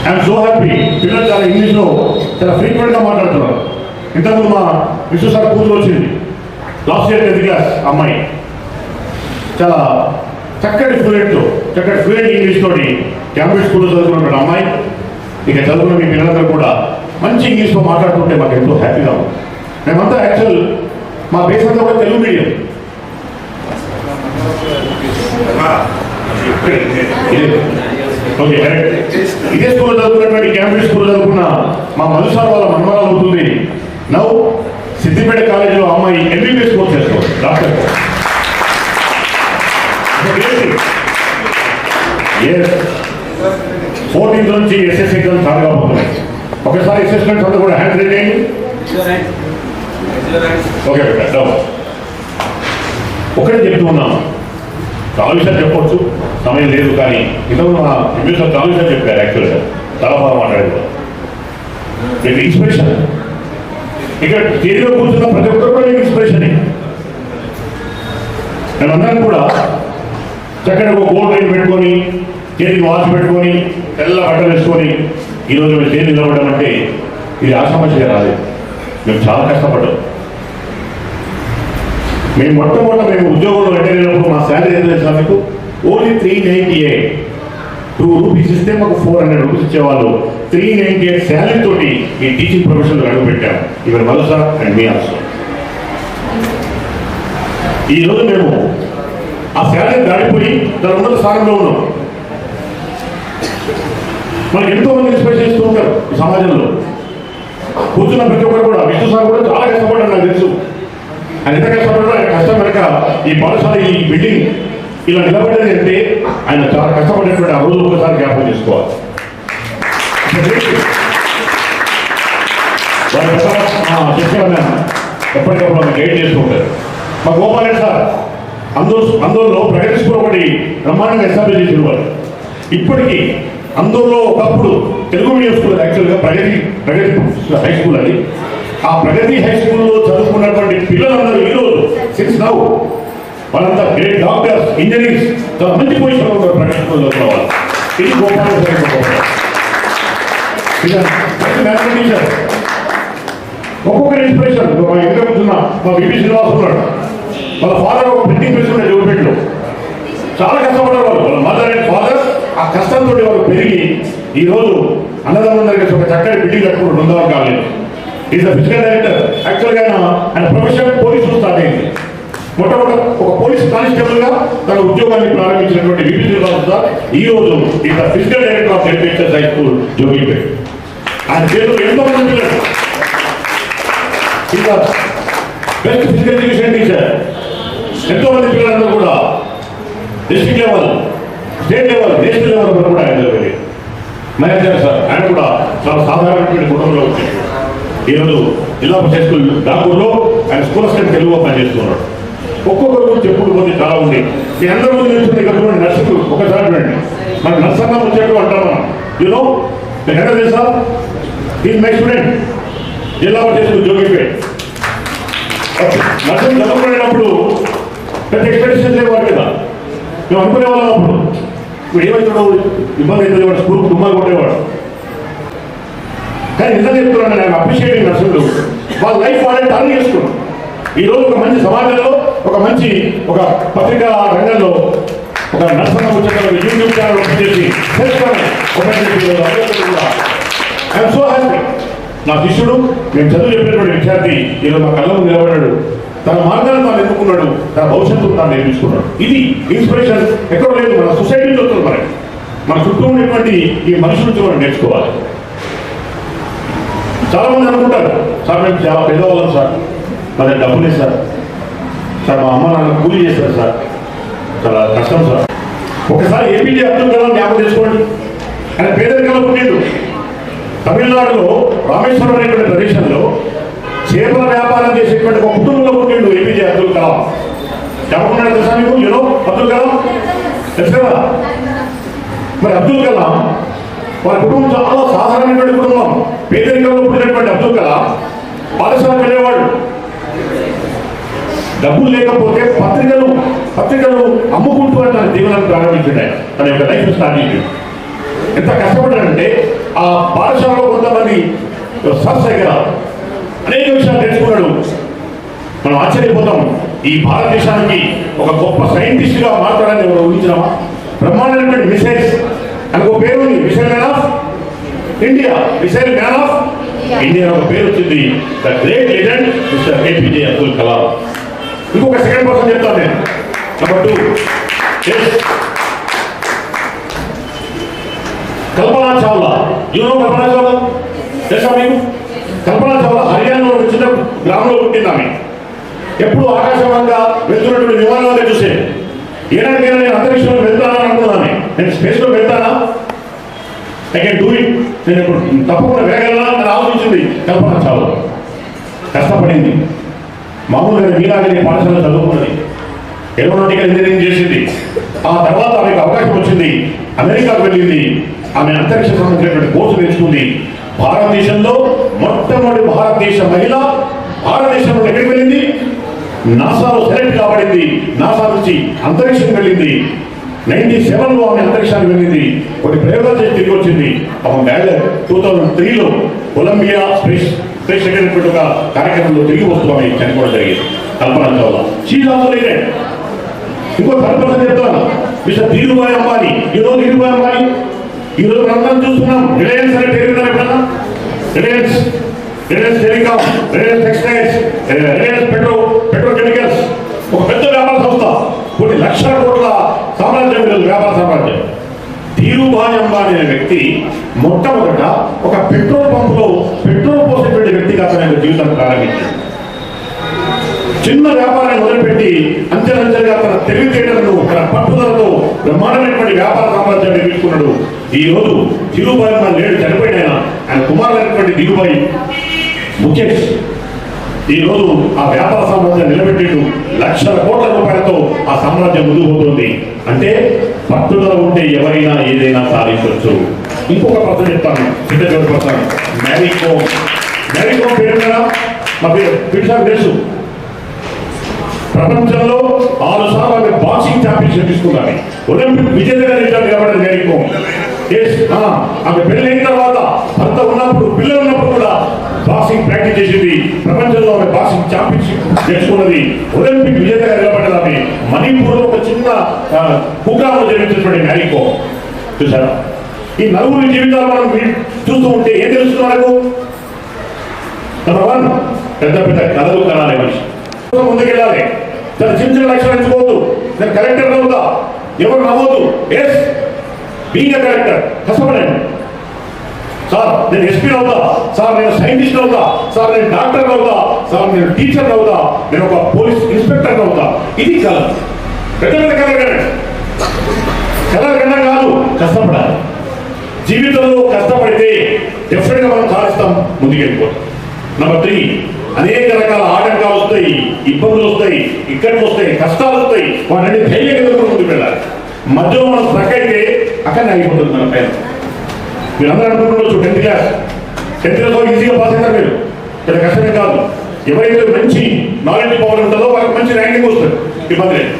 I'm so happy. పిల్లలు చాలా ఇంగ్లీష్లో చాలా ఫ్రీక్వెంట్గా మాట్లాడుతున్నారు. ఇంతకుముందు మా విశ్వ సార్ కూతురు వచ్చింది, లాస్ట్ ఇయర్ 10th క్లాస్ అమ్మాయి. చాలా చక్కటి ఫ్లూయెంట్ ఇంగ్లీష్ తోటి క్యాంబ్రిడ్జ్ స్కూల్లో చదువుకున్న అమ్మాయి. ఇక చదువుకున్న మీ పిల్లలందరూ కూడా మంచి ఇంగ్లీష్లో మాట్లాడుతుంటే మాకు ఎంతో హ్యాపీగా ఉంది. మేమంతా యాక్చువల్ మా బేస్ అంతా కూడా తెలుగు మీడియం. ఓకే, ఇదే స్కూల్లో చదువుకున్నటువంటి క్యాంబ్రిడ్జ్ స్కూల్లో చదువుకున్న మా మధు సార్ వాళ్ళ మనవరాలు అవుతుంది. నవ్వు సిద్దిపేట కాలేజీలో అమ్మాయి ఎంబీబీఎస్ కోర్స్ చేస్తాం డాక్టర్. 14th నుంచి ఎస్ఎస్ ఎగ్జామ్ స్టార్ట్ కాబోతున్నాయి. ఒకసారి అసెస్మెంట్స్ అంతా కూడా హ్యాండ్ రేట్ చేయండి. Okay better. ఒకటే చెప్తూ ఉన్నాం, చాలా విషయాలు చెప్పవచ్చు, సమయం లేదు. కానీ ఇంతకు మా ఎంబీఎస్ చాలా విషయాలు చెప్పారు. యాక్చువల్గా చాలా బాగా మాట్లాడారు. మీకు ఇన్స్పిరేషన్ ఇక్కడ స్టేజ్లో కూర్చున్న ప్రతి ఒక్కరు కూడా మీకు ఇన్స్పిరేషనే. మేమందరం కూడా చక్కగా ఒక గోల్డ్ రైన్ పెట్టుకొని, చేతికి వాచ్ పెట్టుకొని, తెల్ల బట్టలు వేసుకొని ఈరోజు మేము స్టేజ్ నిలబడడం అంటే ఇది ఆశామచ్చిగా రాలేదు. మేము చాలా కష్టపడ్డాం. మేము మొట్టమొదట మేము ఉద్యోగంలో ఎంటర్ అయినప్పుడు మా శాలరీ ఎంత తెలుసా మీకు? ఓన్లీ 398. 2 రూపీస్ ఇస్తే మాకు 400 రూపీస్ ఇచ్చేవాళ్ళు. 398 శాలరీ తోటి ఈ టీచింగ్ ప్రొఫెషన్లో అడుగు పెట్టాం. ఇవర్ మల్సా అండ్ మీ ఆల్సో. ఈరోజు మేము ఆ శాలరీ దాడిపోయి దాని ఉన్నత స్థానంలో ఉన్నాం. మనకి ఎంతో మంది ఇన్స్పిరేషన్ ఇస్తూ ఉంటారు ఈ సమాజంలో. కూర్చున్న ప్రతి ఒక్కరు కూడా విష్ణు సార్ కూడా చాలా కష్టపడ్డారు. నాకు తెలుసు ఆయన ఎంత కష్టపడ్డారో. ఆయన కష్టం వెనక ఈ పాఠశాల, ఈ బిల్డింగ్ ఇలా నిలబడ్డది అంటే ఆయన చాలా కష్టపడినటువంటి ఆ రోజు ఒకసారి జ్ఞాపకం చేసుకోవాలి. ఎప్పటికప్పుడు ఆమె గైడ్ చేస్తూ ఉంటారు. మా గోపాలరెడ్డి సార్ అందరిలో ప్రగతి స్కూల్ ఒకటి బ్రహ్మాండంగా ఎస్టాబ్లిష్ చేసిన వారు. ఇప్పటికీ అందరిలో ఒకప్పుడు తెలుగు మీడియం స్కూల్, యాక్చువల్గా ప్రగతి హై స్కూల్ అది. ఆ ప్రగతి హై స్కూల్లో చదువుకున్నటువంటి పిల్లలందరూ ఈరోజు సిన్స్ నౌ వాళ్ళంతా గ్రేట్ డాక్టర్స్, ఇంజనీర్స్, చాలా మంచి పొజిషన్లో ఉన్నారు ప్రగతి స్కూల్లో చదువుకోవాలి. ఇది గోపాలరెడ్డి టీచర్. ఒక్కొక్కరి ఇన్స్పిరేషన్. మా ఇంట్లో కూర్చున్న మా విపి శ్రీనివాస్ ఉన్నాడు. వాళ్ళ ఫాదర్ ఒక ప్రింటింగ్ ప్రెస్ ఉండే జోగిపేటలో. చాలా కష్టపడ్డారు వాళ్ళు. వాళ్ళ మదర్ అండ్ ఫాదర్ ఆ కష్టంతో వాళ్ళు పెరిగి ఈరోజు అన్నదమ్ములందరికీ ఒక చక్కటి బిల్డింగ్ కట్టుకుని బృందావన్ కాలేదు. Is the physical director. యాక్చువల్గా ఆయన ప్రొఫెషనల్ పోలీసు స్టార్ట్ అయింది. మొట్టమొదటి ఒక పోలీస్ కానిస్టేబుల్ గా తన ఉద్యోగాన్ని ప్రారంభించినటువంటి విపి శ్రీనివాస్ సార్ ఈ రోజు is the physical director of education high school Jogipet. ఆయన చేతులు ఎంతో మంది పిల్లలు. Is the best physical education teacher. ఎంతో మంది పిల్లలందరూ కూడా district level state level national level వరకు కూడా ఆయన వెళ్ళి మేనేజర్ సార్ ఆయన కూడా చాలా సాధారణమైన కుటుంబంలో వచ్చాడు. ఈరోజు జిల్లా పరిషత్ స్కూల్ డాకూర్లో ఆయన స్కూల్ అసిస్టెంట్ తెలుగుగా పనిచేస్తున్నాడు. ఒక్కొక్కరు గురించి చెప్పుకుంటూ పోతే చాలా ఉంది. మీ అందరూ ముందు నిల్చున్న ఇక్కడ చూడండి నర్సులు ఒకసారి చూడండి. మన నర్స్ అన్న వచ్చేట్టు అంటాం మనం. యూనో మీకు ఎక్కడ తెలుసా? ఈజ్ మై స్టూడెంట్ జిల్లా పరిషత్ స్కూల్ జోగిపేట్. నర్సులు చదువుకునేటప్పుడు పెద్ద ఎక్స్పెక్టేషన్ లేవాడు కదా. మేము అనుకునే వాళ్ళం అప్పుడు ఇప్పుడు ఏమవుతాడు ఇబ్బంది అవుతుంది వాడు స్కూల్ తుమ్మలు కొట్టేవాడు. కానీ నిజం చెప్తున్నాను నేను అప్రిషియేటింగ్ నర్సులు వాళ్ళ లైఫ్ వాళ్ళని టర్న్ చేసుకున్నాం. ఈరోజు ఒక మంచి సమాజంలో ఒక పత్రికా రంగంలో ఒక నర్సన్న ముచ్చటలో యూట్యూబ్ ఛానల్ ఓపెన్ చేసి ఐఎమ్ సో హ్యాపీ. నా శిష్యుడు మేము చదువు చెప్పినటువంటి విద్యార్థి ఈరోజు మా కళ్ళకు నిలబడ్డాడు. తన మార్గాన్ని తాను ఎన్నుకున్నాడు, తన భవిష్యత్తు తాను నిర్మించుకున్నాడు. ఇది ఇన్స్పిరేషన్ ఎక్కడ లేదు, మన సొసైటీలో వస్తుంది. మన చుట్టూ ఉన్నటువంటి ఈ మనుషుల నుంచి మనం నేర్చుకోవాలి. చాలా మంది అనుకుంటారు సార్ మేము చాలా పేదవాళ్ళం సార్, మరి డబ్బు లేదు సార్, సార్ మా అమ్మ నాన్న కూలీ చేశారు సార్, చాలా కష్టం సార్. ఒకసారి ఏపీజే అబ్దుల్ కలాం జ్ఞాపకం చేసుకోండి. ఆయన పేదరికంలో పుట్టిండు. తమిళనాడులో రామేశ్వరం అనేటువంటి ప్రదేశంలో చేపల వ్యాపారం చేసేటువంటి ఒక కుటుంబంలో పుట్టిండు ఏపీజే అబ్దుల్ కలాం. జ్ఞాపకం తెలుసా మీకు? యూనో అబ్దుల్ కలాం తెలుసు కదా. మరి అబ్దుల్ కలాం వారి కుటుంబం చాలా సాధారణమైనటువంటి కుటుంబం. పేదరికంలో పుట్టినటువంటి అబ్దుల్ కలాం పాఠశాలకు వెళ్ళేవాడు. డబ్బులు లేకపోతే పత్రికలు అమ్ముకుంటూ తన జీవనాన్ని ప్రారంభించాడు. తన యొక్క లైఫ్ స్టార్ట్ చేశాడు. ఎంత కష్టపడ్డాడంటే ఆ పాఠశాలలో కొంతమంది సర్స్ దగ్గర అనేక విషయాలు తెలుసుకున్నాడు. మనం ఆశ్చర్యపోతాం. ఈ భారతదేశానికి ఒక గొప్ప సైంటిస్ట్గా మాట్లాడాలని ఎవరు ఊహించినామా? బ్రహ్మాండమైనటువంటి మిసైల్స్ అని ఒక పేరు ఉంది, missile man of India. Missile man of India ఒక పేరు వచ్చింది. The great legend mister APJ Abdul Kalam. ఇంకొక సెకండ్ పర్సన్ చెప్తాను నేను. నెంబర్ 2 కల్పనా చావ్లా. యూనో కల్పనా చావ్లా తెలుసా మీకు? కల్పనా చావ్లా హర్యానాలో చిన్న గ్రామంలో పుట్టింది. ఆమె ఎప్పుడు ఆకాశవంగా వెళ్తున్నటువంటి విమానాలే చూసే. ఏనాటికైనా నేను అంతరిక్షంలో వెళ్తానని అనుకున్నాను. నేను స్పేస్లో వెళ్తానా, ఐ కెన్ డూ ఇట్, నేను ఇప్పుడు తప్పకుండా వేగలనా అని ఆలోచించింది కల్పనా చావ్లా. కష్టపడింది. మామూలుగా మీలాగనే పాఠశాల చదువుకున్నది. ఏరోనాటికల్ ఇంజనీరింగ్ చేసింది. ఆ తర్వాత ఆమెకు అవకాశం వచ్చింది, అమెరికాకు వెళ్ళింది. ఆమె అంతరిక్ష సంబంధించినటువంటి కోర్సు నేర్చుకుంది. భారతదేశంలో మొట్టమొదటి భారతదేశ మహిళ భారతదేశంలో ఎక్కడికి వెళ్ళింది? నాసాలో సెలెక్ట్ కాబడింది. నాసా నుంచి అంతరిక్షం వెళ్ళింది. 97లో ఆమె అంతరిక్షానికి వెళ్ళింది. కొన్ని ప్రయోగాలు చేసి తిరిగి వచ్చింది. ఆమె 2003లో కొలంబియా స్పేస్ అనేటువంటి ఒక కార్యక్రమంలో తిరిగి వస్తూ ఆమె చనిపోవడం జరిగింది. Kalpana Chawla. She also leader. ఇంకో పర్సన్ చెప్తాను, మిస్టర్ ధీరుభాయ్ అంబానీ. ఈరోజు ధీరుభాయ్ అంబానీ ఈరోజు మనందరం చూస్తున్నాం. రిలయన్స్ అనే పేరు విన్నారు ఎప్పుడన్నా? Reliance telecom, Reliance textiles, Reliance petrochemicals, ఒక పెద్ద వ్యాపార సంస్థ. కొన్ని లక్షల కోట్ల సామ్రాజ్యం, వ్యాపార సామ్రాజ్యం. ధీరుభాయ్ అంబానీ అనే వ్యక్తి మొట్టమొదట ఒక పెట్రోల్ పంపులో పెట్రోల్ పోసేటువంటి వ్యక్తిగా తన జీవితాన్ని ప్రారంభించాడు. చిన్న వ్యాపారాన్ని మొదలుపెట్టి అంచెలంచెలుగా తన తెలివితేటలను, తన పట్టుదలతో బ్రహ్మాండమైనటువంటి వ్యాపార సామ్రాజ్యాన్ని నిర్మించుకున్నాడు. ఈ రోజు ధీరుభాయ్ అంబానీ లేడు, చనిపోయిన ఆయన కుమారుడైనటువంటి ధీరుభాయ్ ముఖేష్ ఈ రోజు ఆ వ్యాపార సామ్రాజ్యాన్ని నిలబెట్టిండు. లక్షల కోట్ల రూపాయలతో ఆ సామ్రాజ్యం ముందుకు పోతుంది. అంటే పట్టుదల ఉంటే ఎవరైనా ఏదైనా సాధించవచ్చు. ఇంకొక పర్సన్ చెప్తాను, ఇంటర్వ్యూ పర్సన్ మ్యారీ కోమ్. మ్యారీ కోమ్ పేరు కదా మా పిటిసార్ తెలుసు. ప్రపంచంలో 6 సార్లు ఆమె బాక్సింగ్ ఛాంపియన్షిప్ తీసుకున్నాను. ఒలింపిక్ విజేతగా నిలబడ్డారు మ్యారీ కోమ్. ఆమె పెళ్ళైన తర్వాత భర్త ఉన్నప్పుడు, పిల్లలు ఉన్నప్పుడు కూడా బాక్సింగ్ ప్రాక్టీస్ చేసింది. ప్రపంచంలో ఆమె బాక్సింగ్ ఛాంపియన్షిప్ నేర్చుకున్నది. ఒలింపిక్ విజేతగా నిలబడ్డది ఆమె. మణిపూర్లో ఒక చిన్న కుగ్రామంలో జన్మించినటువంటి మ్యారీ కోమ్. చూసారా? ఈ నలుగురి జీవితాలు మనం చూస్తూ ఉంటే ఏం తెలుస్తుంది మనకు? నెంబర్ 1, పెద్ద పెద్ద కథలు కనాలి మనిషి. ముందుకెళ్ళాలి. తన చిన్న లక్ష్యం ఎంచుకోవద్దు. నేను కలెక్టర్ అవుతా, ఎవరు నవ్వద్దు. ఎస్, బీయింగ్ ఎ కలెక్టర్ కష్టపడండి. సార్ నేను ఎస్పీ అవుతా, సార్ నేను సైంటిస్ట్ అవుతా, సార్ నేను డాక్టర్ అవుతా, సార్ నేను టీచర్ అవుతా, నేను ఒక పోలీస్ ఇన్స్పెక్టర్ అవుతా. ఇది కళ. పెద్ద పెద్ద కళ కన్నా కష్టపడాలి. జీవితంలో కష్టపడితే డెఫినెట్గా మనం సాధిస్తాం, ముందుకెళ్ళిపోతాం. నెంబర్ 3, అనేక రకాల ఆటంకాలు వస్తాయి, ఇబ్బందులు వస్తాయి, ఇక్కడికి వస్తాయి, కష్టాలు వస్తాయి. వాటిని ధైర్యంగా ముందుకు వెళ్ళాలి. మధ్యలో మనం స్ట్రక్ అయితే అక్కడనే అయిపోతుంది మన పైన. మీరు అందరూ అనుకుంటుండొచ్చు 10th క్లాస్ ఈజీగా పాస్ అవుతారు మీరు, ఇక్కడ కష్టమే కాదు. ఎవరైతే మంచి నాలెడ్జ్ పవర్ ఉంటుందో వాళ్ళకి మంచి ర్యాంకింగ్ వస్తుంది, ఇబ్బంది లేదు.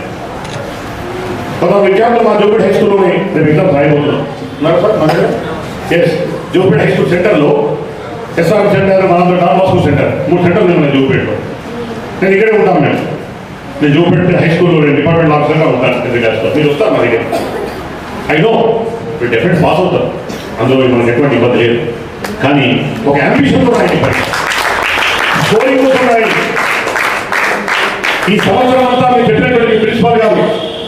కొంత విద్యార్థులు మా జోపేట హై స్కూల్లోనే నేను ఎగ్జామ్స్ రాయబోతున్నాను సార్ మన ఎస్ జోపేట హై స్కూల్ సెంటర్లో ఎస్ఆర్ సెంటర్, మన డాన్ బాస్కో సెంటర్, 3 సెంటర్లు నేను జోపేటలో. నేను ఇక్కడే ఉంటాను. నేను జోపేట హై స్కూల్లో డిపార్ట్మెంట్ ఆఫీసర్గా ఉంటాను 10th క్లాస్లో. మీరు వస్తారు మా దగ్గర. ఐ నో మీరు డెఫినెట్ పాస్ అవుతారు, అందులో మనకు ఎటువంటి ఇబ్బంది లేదు. కానీ ఒక అంబిషన్తో రాయండి, స్కోరింగ్ కోసం రాయండి. ఈ సంవత్సరం అంతా మీరు చెప్పినటువంటి ప్రిన్సిపాల్ గారు,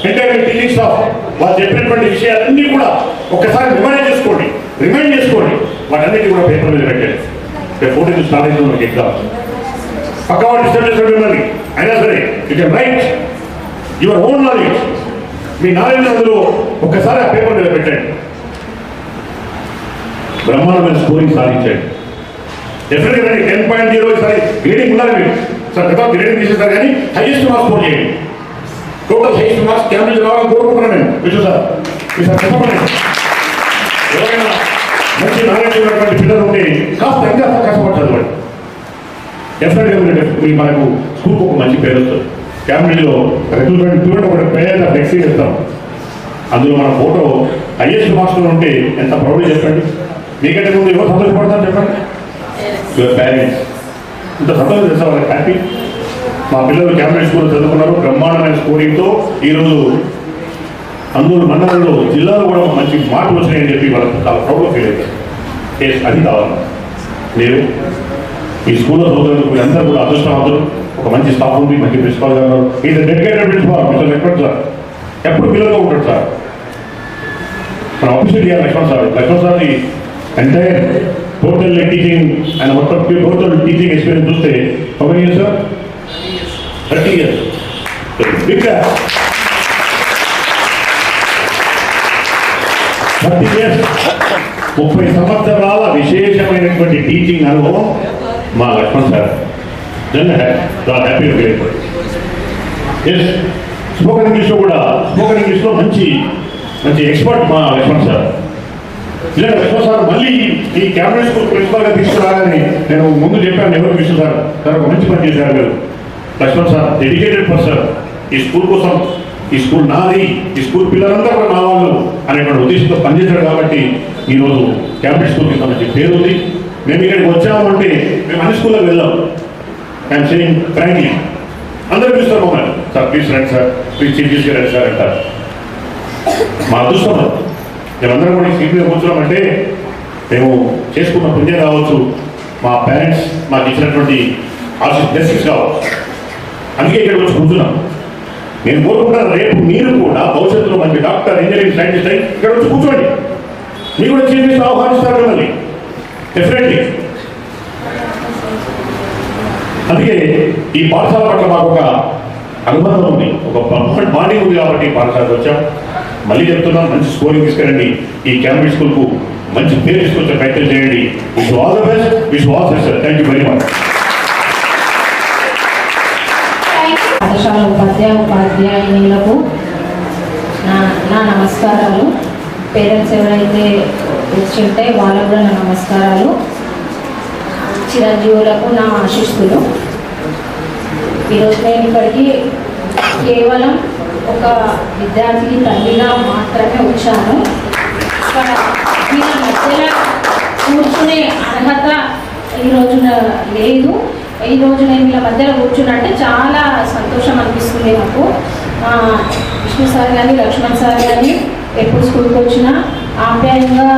ఎంటైర్ టీచింగ్ స్టాఫ్ వాళ్ళు చెప్పినటువంటి విషయాలన్నీ కూడా ఒక్కసారి రిమైండ్ చేసుకోండి. వాటన్నిటి కూడా పేపర్ మీద పెట్టండి. రేపు 14 స్టార్ట్ అయితే మనకి ఎగ్జామ్. పక్క వాళ్ళు డిస్టర్బ్ చేసిన మిమ్మల్ని అయినా సరే you can write your own knowledge. Me knowledge అందులో ఒక్కసారి ఆ పేపర్ మీద పెట్టండి. బ్రహ్మాండమైన స్కోరింగ్ సాధించండి. డెఫినెట్గా 10.0 ఈసారి గ్రేడింగ్ ఉండాలి మీరు. సార్ గత గ్రేడింగ్ తీసేసారు కానీ హైయెస్ట్ మార్క్స్ స్కోర్ చేయండి. టోటల్ హైయెస్ట్ మార్క్స్ క్యాంబ్రిడ్జ్ రావాలని కోరుకుంటున్నాను నేను. విష్ణు సార్ ఈసారి చెప్పండి. ఎవరైనా మంచి నాలెడ్జ్ ఉన్నటువంటి పిల్లలు ఉంటే కాస్త ఇంకా కష్టపడతారు వాళ్ళు. డెఫినెట్గా మీరు మనకు స్కూల్కి ఒక మంచి పేరు వస్తుంది. క్యాంబ్రిడ్జ్లో చూడండి ఒక పేద ఫ్లెక్సీ చేస్తాం, అందులో మన ఫోటో హైయెస్ట్ మార్క్స్లో ఉంటే ఎంత ప్రౌడ్ చెప్పండి. మీకంటే ముందు ఎవరు సంతోషపడతారు చెప్పండి? Your parents. ఇంత సంతోషం చేస్తారు, వాళ్ళకి హ్యాపీ. మా పిల్లలు క్యాంబ్రిడ్జ్ స్కూల్లో చదువుకున్నారు, బ్రహ్మాండమైన స్కోరింగ్తో ఈరోజు అందరూ మండలంలో జిల్లాలో కూడా మంచి మార్కులు వచ్చినాయని చెప్పి వాళ్ళకి చాలా ప్రౌడ్గా ఫీల్ అవుతారు. అది కావాలి. మీరు ఈ స్కూల్లో చదువుతున్నందుకు మీరందరూ కూడా అదృష్టవంతులు. ఒక మంచి స్టాఫ్ ఉంది, మంచి ప్రిన్సిపాల్ గారు ఉన్నారు. Is dedicated principal, mister Laxman sir ఎప్పుడు పిల్లలతో ఉంటాడు సార్. మనం అప్రిషియేట్ చేయాలి Laxman sir the entire total teaching and మొత్తం టోటల్ టీచింగ్ ఎక్స్పీరియన్స్ చూస్తే how many years sir? 30 years. Big 30 years, 30 సంవత్సరాల విశేషమైనటువంటి టీచింగ్ అనుభవం మా లక్ష్మణ్ సార్. చాలా హ్యాపీగా ఫీల్ అయిపోయింది. ఎస్, స్పోకెన్ ఇంగ్లీష్లో మంచి ఎక్స్పర్ట్ మా లక్ష్మణ్ సార్. ఇలా లక్ష్మణ్ సార్ మళ్ళీ ఈ క్యాంబ్రిడ్జ్ స్కూల్ ప్రిన్సిపాల్గా తీసుకురాగానే నేను ముందు చెప్పాను ఎవరు విష్ణు సార్ ఒక మంచి పని చేశారు మీరు. లక్ష్మణ్ సార్ డెడికేటెడ్ పర్సన్, ఈ స్కూల్ కోసం, ఈ స్కూల్ నాది, ఈ స్కూల్ పిల్లలంతా కూడా నా వాళ్ళు అనేటువంటి ఉద్దేశంతో పనిచేశాడు. కాబట్టి ఈరోజు క్యాంబ్రిడ్జ్ స్కూల్కి మంచి పేరు ఉంది. మేము ఇక్కడికి వచ్చామంటే మేము అన్ని స్కూల్లోకి వెళ్ళాం. ఐఎమ్ సేయింగ్ ఫ్రాంక్లీ, అందరూ పిలుస్తారు మమ్మల్ని, సార్ ప్లీజ్ రండి సార్, ప్లీజ్ చీఫ్ గెస్ట్గా రండి సార్ అంటారు. మా అదృష్టం మేమందరం కూడా సీట్ మీద కూర్చున్నామంటే మేము చేసుకున్న పుణ్యం కావచ్చు, మా పేరెంట్స్ మాకు ఇచ్చినటువంటి బ్లెస్సింగ్స్ కావచ్చు. అందుకే ఇక్కడికి వచ్చి కూర్చున్నాం. నేను కోరుకుంటాను రేపు మీరు కూడా భవిష్యత్తులో మంచి డాక్టర్, ఇంజనీరింగ్, సైంటిస్ట్ అయి ఇక్కడ వచ్చి కూర్చోండి. మీరు కూడా చీఫ్ గెస్ట్ ఆహ్వానిస్తారు మిమ్మల్ని డెఫినెట్లీ. అందుకే ఈ పాఠశాల పట్ల మాకు ఒక అనుబంధం ఉంది, ఒక బాండింగ్ ఉంది. కాబట్టి పాఠశాలకు వచ్చాం. మళ్ళీ చెప్తున్నాం, మంచి స్కోరింగ్ తీసుకురండి. ఈ క్యాంబ్రిడ్జ్ స్కూల్కు మంచి పేరు తీసుకొచ్చే ప్రయత్నం చేయండి. Wish all the best, wish all success. Thank you very much. పాఠశాల ఉపాధ్యాయులకు నా నమస్కారాలు. పేరెంట్స్ ఎవరైతే వచ్చింటే వాళ్ళకు కూడా నా నమస్కారాలు. చిరంజీవులకు నా ఆశీస్సులు. ఈరోజు నేను ఇక్కడికి కేవలం ఒక విద్యార్థి తల్లిగా మాత్రమే వచ్చాను. ఇక్కడ వీళ్ళ మధ్యలో కూర్చునే అర్హత ఈరోజు లేదు. ఈరోజు నేను వీళ్ళ మధ్యలో కూర్చున్నట్టే చాలా సంతోషం అనిపిస్తుంది నాకు. విష్ణు సార్ కానీ, లక్ష్మణ్ సార్ కానీ ఎప్పుడు స్కూల్కి వచ్చినా ఆప్యాయంగా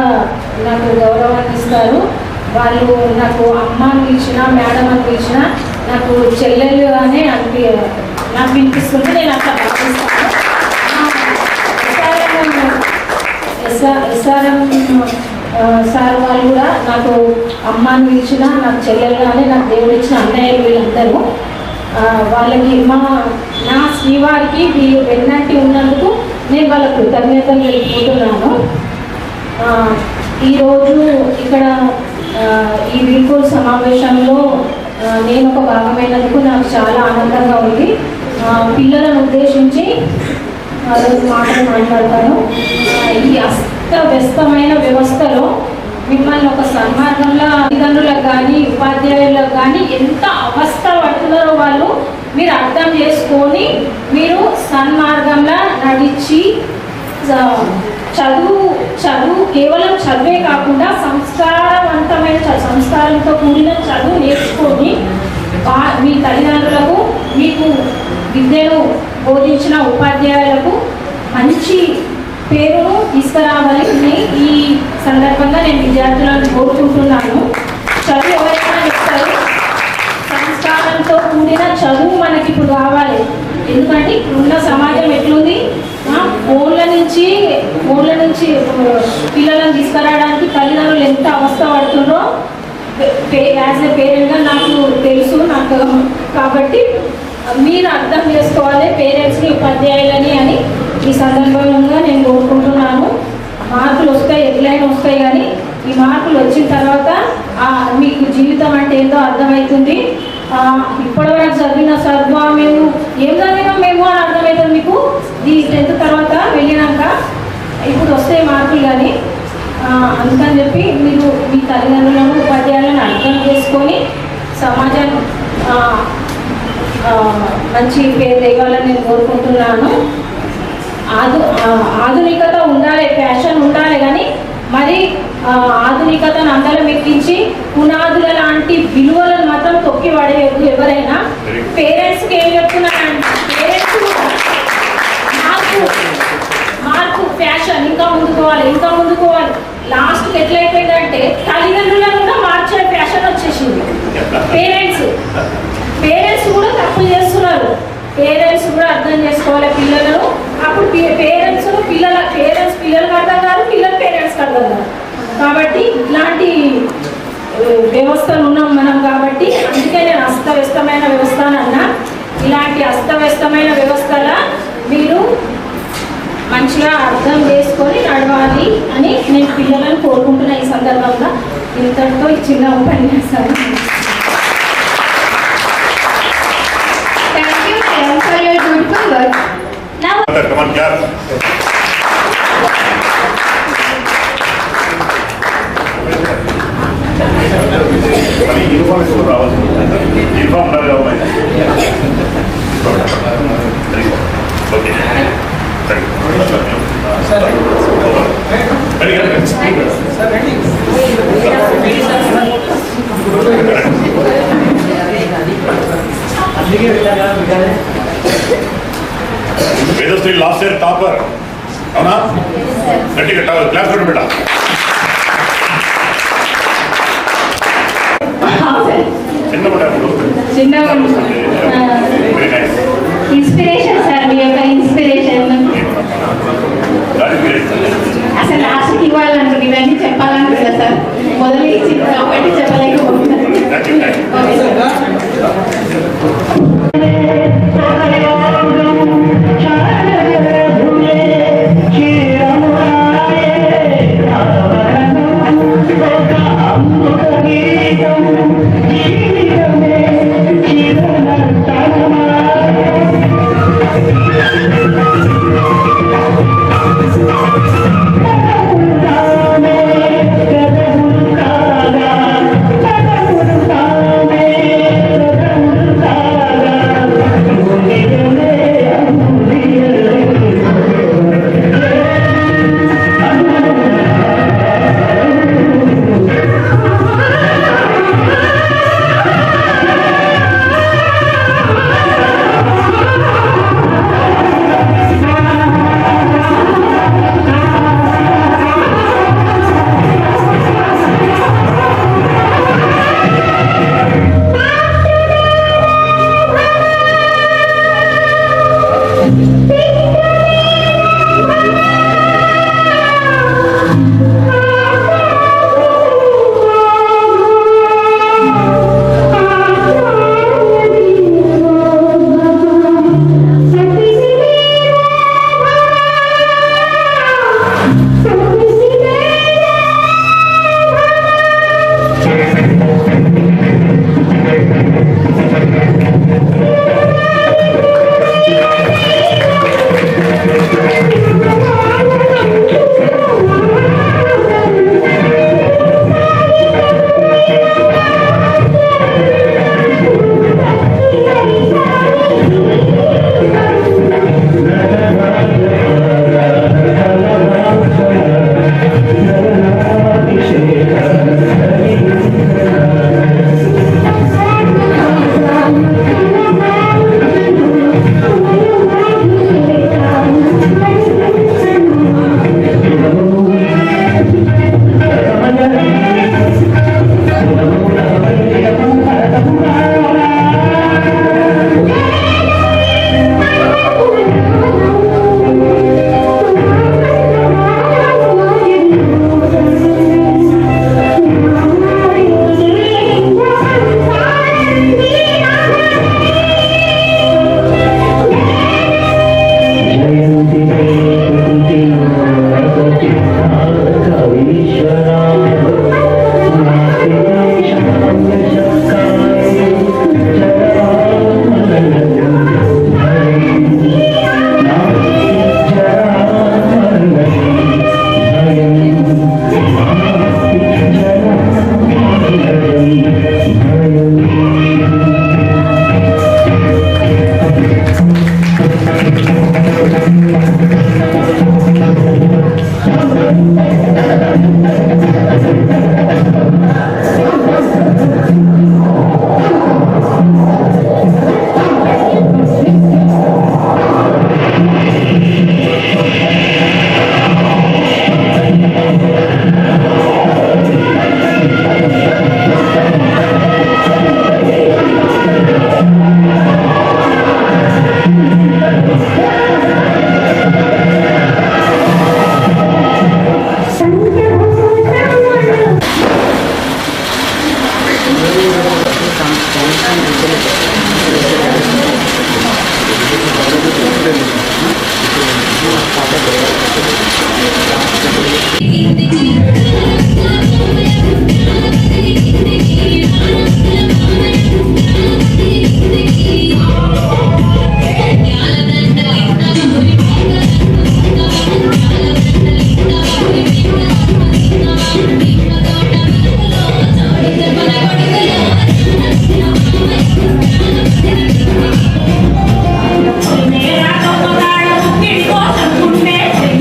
నాకు గౌరవాన్ని ఇస్తారు. వాళ్ళు నాకు అమ్మ అని పిలిచినా, మేడం అని పిలిచినా నాకు చెల్లెలుగానే నాకు వినిపిస్తుంది. నేను అట్లా భావిస్తాను. ఎస్ఆర్ఎం సార్ వాళ్ళు కూడా నాకు అమ్మ అని పిలిచినా, నాకు చెల్లెలుగానే నాకు దేవుడు ఇచ్చిన అన్నయ్యలు వీళ్ళందరూ. వాళ్ళకి నా శ్రీవారికి వీళ్ళు వెన్నంటి ఉన్నందుకు నేను వాళ్ళ కృతజ్ఞతలు వెళ్ళిపోతున్నాను. ఈరోజు ఇక్కడ ఈ వీడ్కోలు సమావేశంలో నేను ఒక భాగమైనందుకు నాకు చాలా ఆనందంగా ఉంది. పిల్లలను ఉద్దేశించి రెండు మాటలు మాట్లాడతాను. ఈ అస్తవ్యస్తమైన వ్యవస్థలో మిమ్మల్ని ఒక సన్మార్గంలో తల్లిదండ్రులకు కానీ ఉపాధ్యాయులకు కానీ ఎంత అవస్థ పడుతున్నారో వాళ్ళు మీరు అర్థం చేసుకొని మీరు సన్మార్గంలో నడిచి చదువు కేవలం చదువే కాకుండా సంస్కారవంతమైన సంస్కారంతో కూడిన చదువు నేర్చుకొని మీ తల్లిదండ్రులకు మీకు విద్యను బోధించిన ఉపాధ్యాయులకు మంచి పేరును తీసుకురావాలని ఈ సందర్భంగా నేను విద్యార్థులను కోరుకుంటున్నాను. చదువు ఎవరైనా చెప్తారు, సంస్కారంతో కూడిన చదువు మనకి ఇప్పుడు కావాలి. ఎందుకంటే ఇప్పుడున్న సమాజం ఎట్లుంది, ఫోన్ల నుంచి పిల్లలను తీసుకురావడానికి తల్లిదండ్రులు ఎంత అవస్థ పడుతుందో యాజ్ ఎ పేరెంట్గా నాకు తెలుసు. కాబట్టి మీరు అర్థం చేసుకోవాలి పేరెంట్స్ని ఉపాధ్యాయులని అని ఈ సందర్భంగా నేను కోరుకుంటున్నాను. మార్కులు వస్తాయి, ఎట్లయినా వస్తాయి, కానీ ఈ మార్కులు వచ్చిన తర్వాత మీకు జీవితం అంటే ఏందో అర్థమవుతుంది. ఇప్పటివరకు చదివిన చదువు మేము ఏం చదివినాం మేము అని అర్థమవుతుంది మీకు ఈ 10th తర్వాత వెళ్ళినాక. ఇప్పుడు వస్తే మార్కులు కానీ అందుకని చెప్పి మీరు మీ తల్లిదండ్రులను ఉపాధ్యాయులను అర్థం చేసుకొని సమాజం మంచి పేరు తేవాలని నేను కోరుకుంటున్నాను. ఆధునికత ఉండాలి, ఫ్యాషన్ ఉండాలి, కానీ మరి ఆధునికతను అందరం ఎక్కించి పునాదుల లాంటి విలువలను మాత్రం తొక్కి పడేయద్దు ఎవరైనా. పేరెంట్స్కి ఏం చెప్తున్నానంటే పేరెంట్స్ మార్పు ఫ్యాషన్ ఇంకా ముందుకోవాలి. లాస్ట్కి ఎట్లయిపోయిందంటే తల్లిదండ్రులను కూడా మార్చే ఫ్యాషన్ వచ్చేసింది. పేరెంట్స్ కూడా తప్పులు చేస్తున్నారు. పేరెంట్స్ కూడా అర్థం చేసుకోవాలి పిల్లలను. అప్పుడు పేరెంట్స్ పిల్లలకు అర్థం కాదు, పిల్లలు పేరెంట్స్కి అర్థం కాదు. కాబట్టి ఇట్లాంటి వ్యవస్థలు ఉన్నాం మనం. కాబట్టి అందుకే నేను అస్తవ్యస్తమైన వ్యవస్థ అన్నా. ఇలాంటి అస్తవ్యస్తమైన వ్యవస్థల మీరు మంచిగా అర్థం చేసుకొని నడవాలి అని నేను పిల్లలను కోరుకుంటున్నా. ఈ సందర్భంగా ఇంతటితో ఈ చిన్న ఉపన్యాసాలు. Thank you for your beautiful words. Now, come on, clap. Uniform కూడా రావాలి. యూనిఫామ్ ఉండాలి కాబట్టి okay. Vedasri last year topper అవునా? గట్టిగా క్లాస్ కొట్టు బిడ్డ. ఇన్స్పిరేషన్ సార్, మీ యొక్క ఇన్స్పిరేషన్. అసలు లాస్ట్ ఇవ్వాలనుకుంటే ఇవన్నీ చెప్పాలనుకుంటా సార్, మొదలు ఇచ్చి ఒకటి చెప్పలేకపోతున్నాను.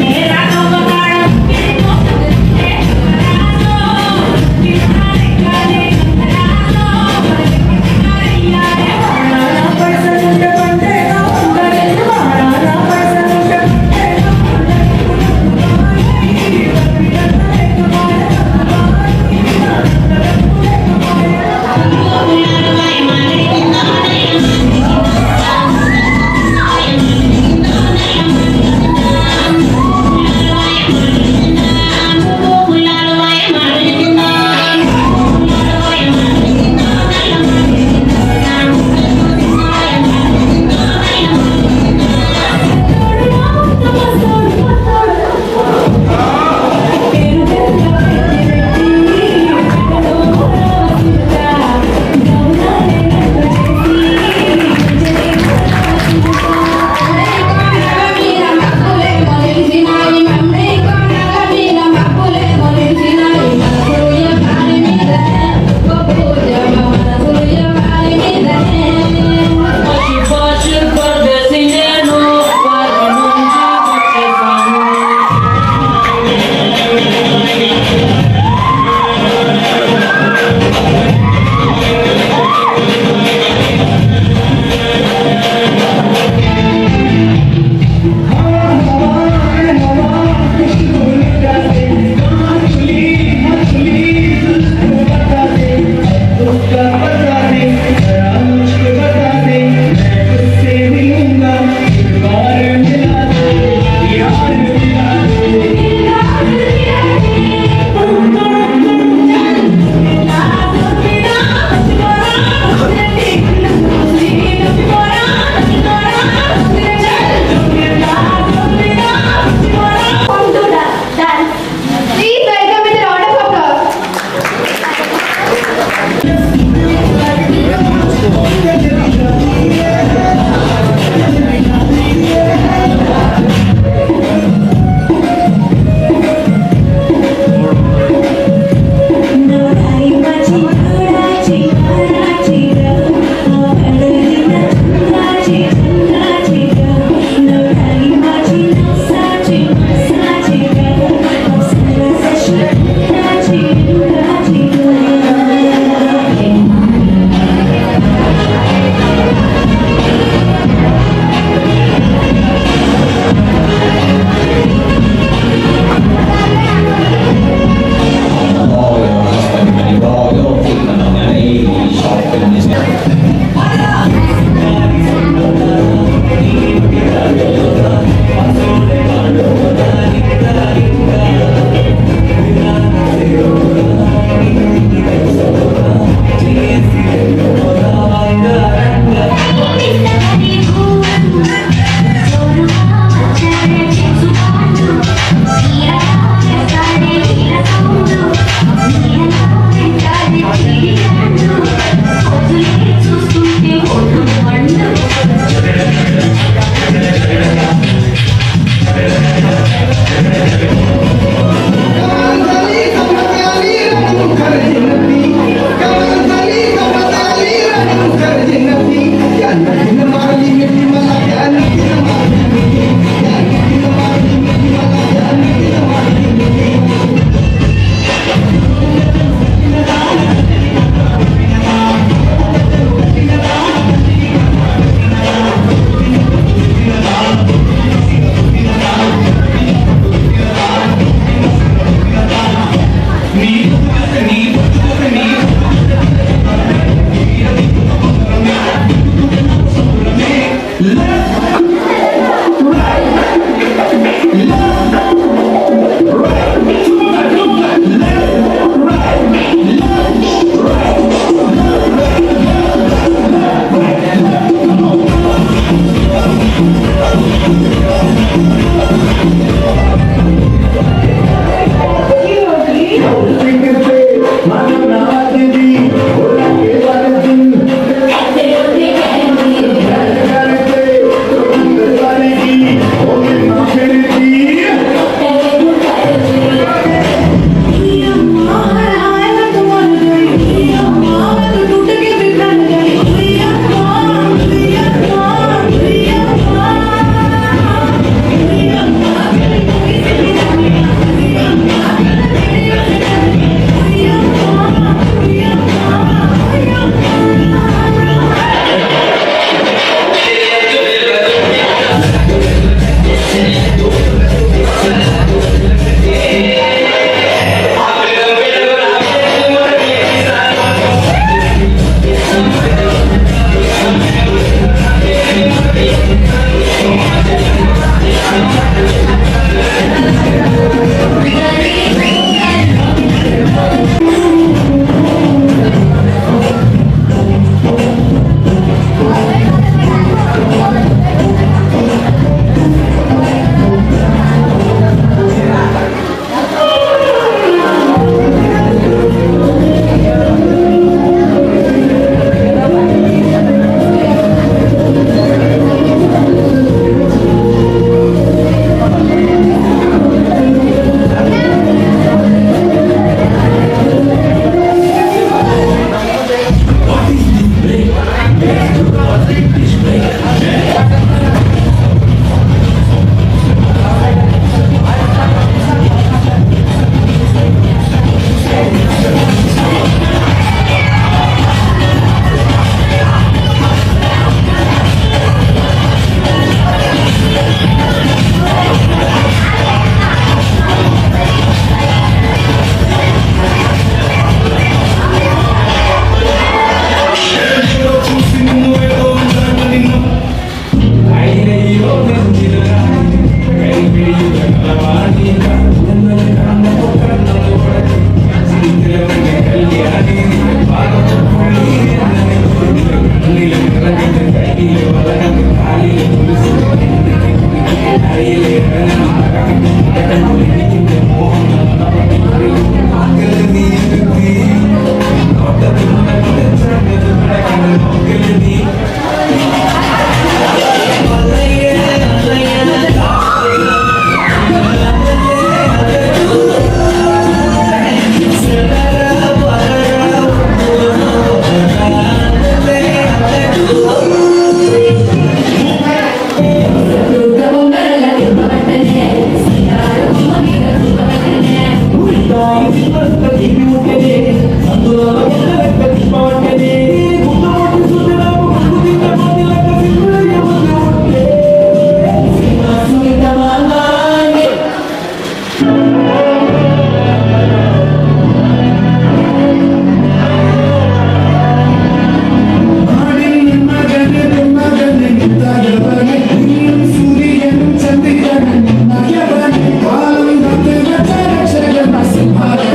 మేరా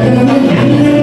Thank you.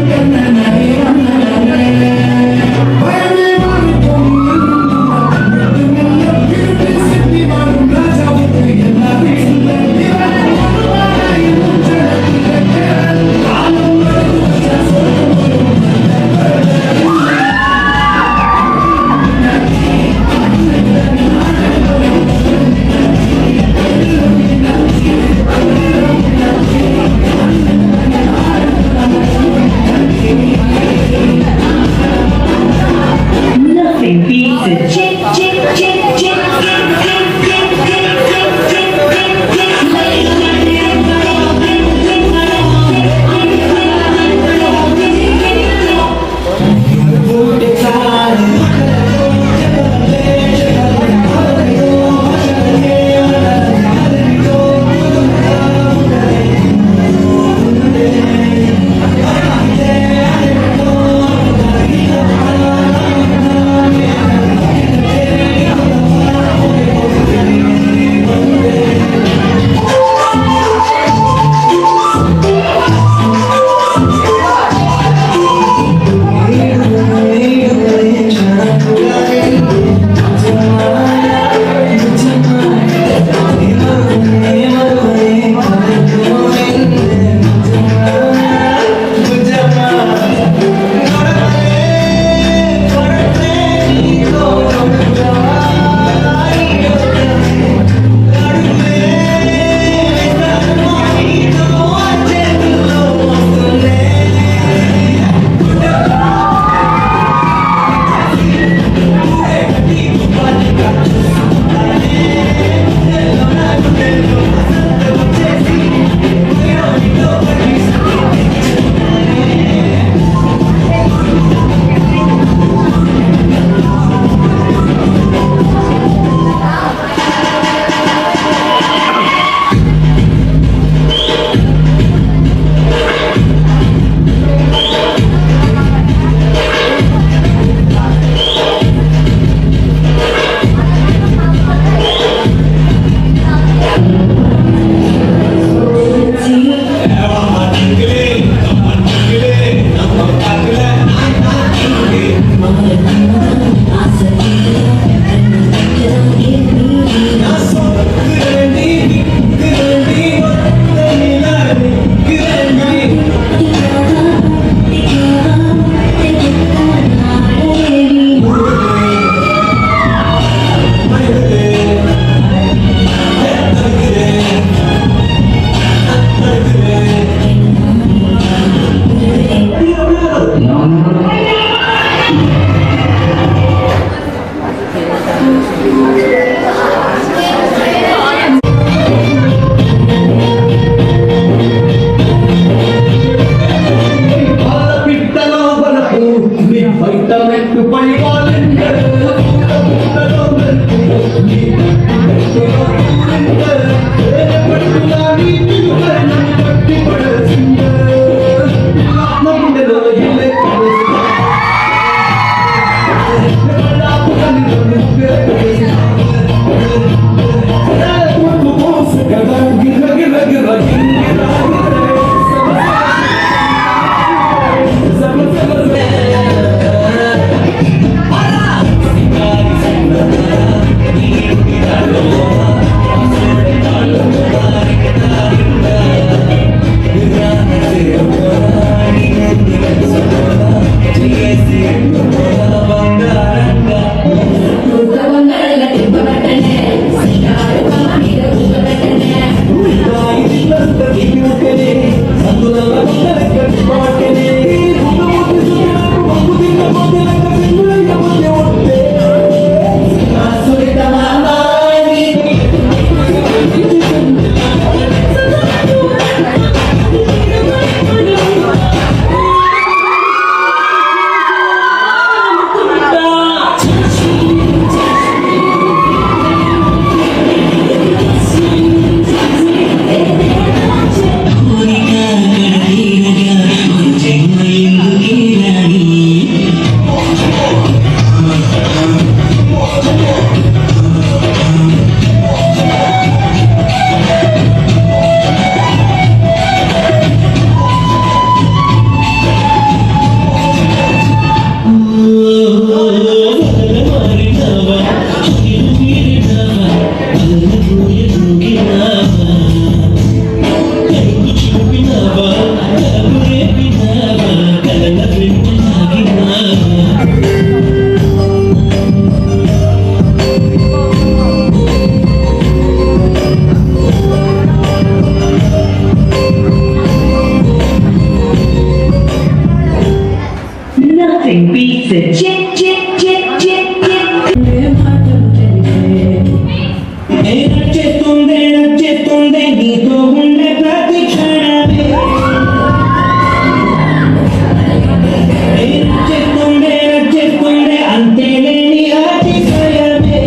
Nothing beats a chip, chip, chip, chip, chip. నచ్చేస్తుంది నీతో ఉండే ప్రతి క్షణమే నచ్చేస్తుంది అంతే లేని అతిశయమే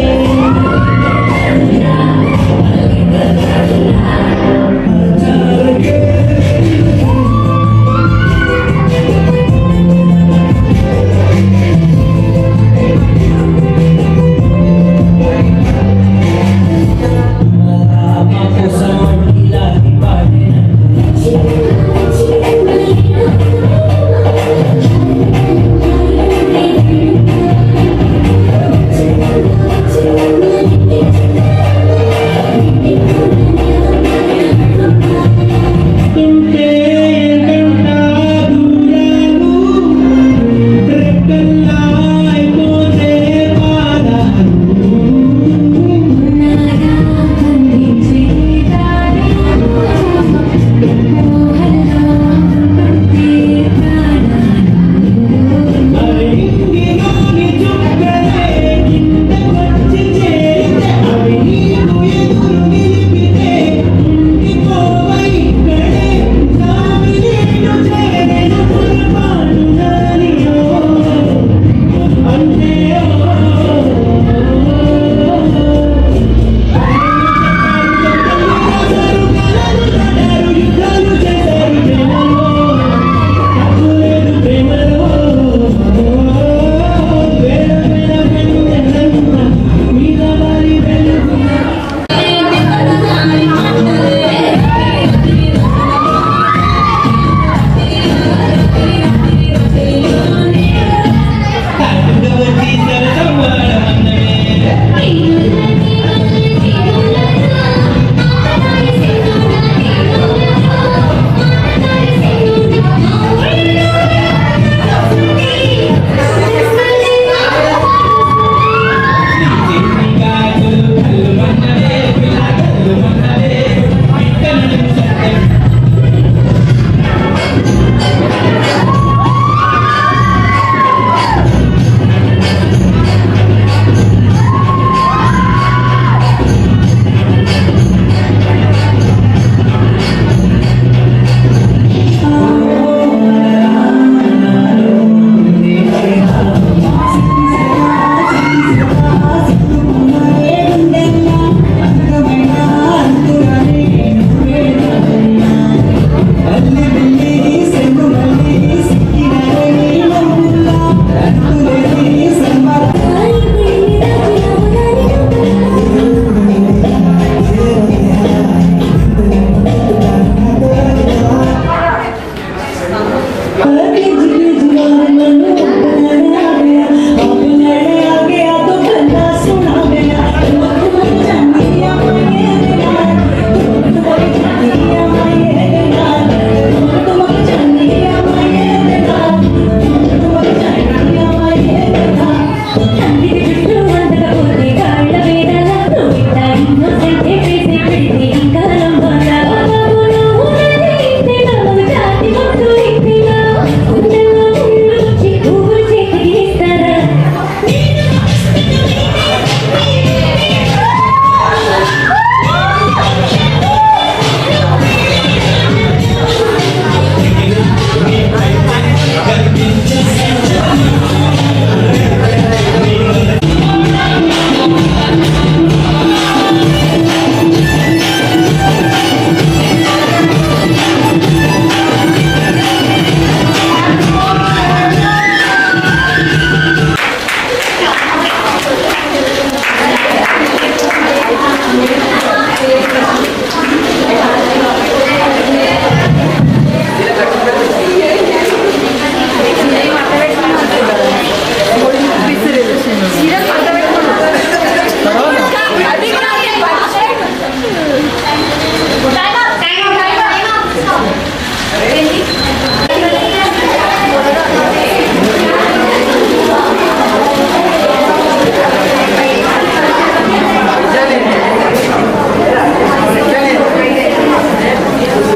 Look at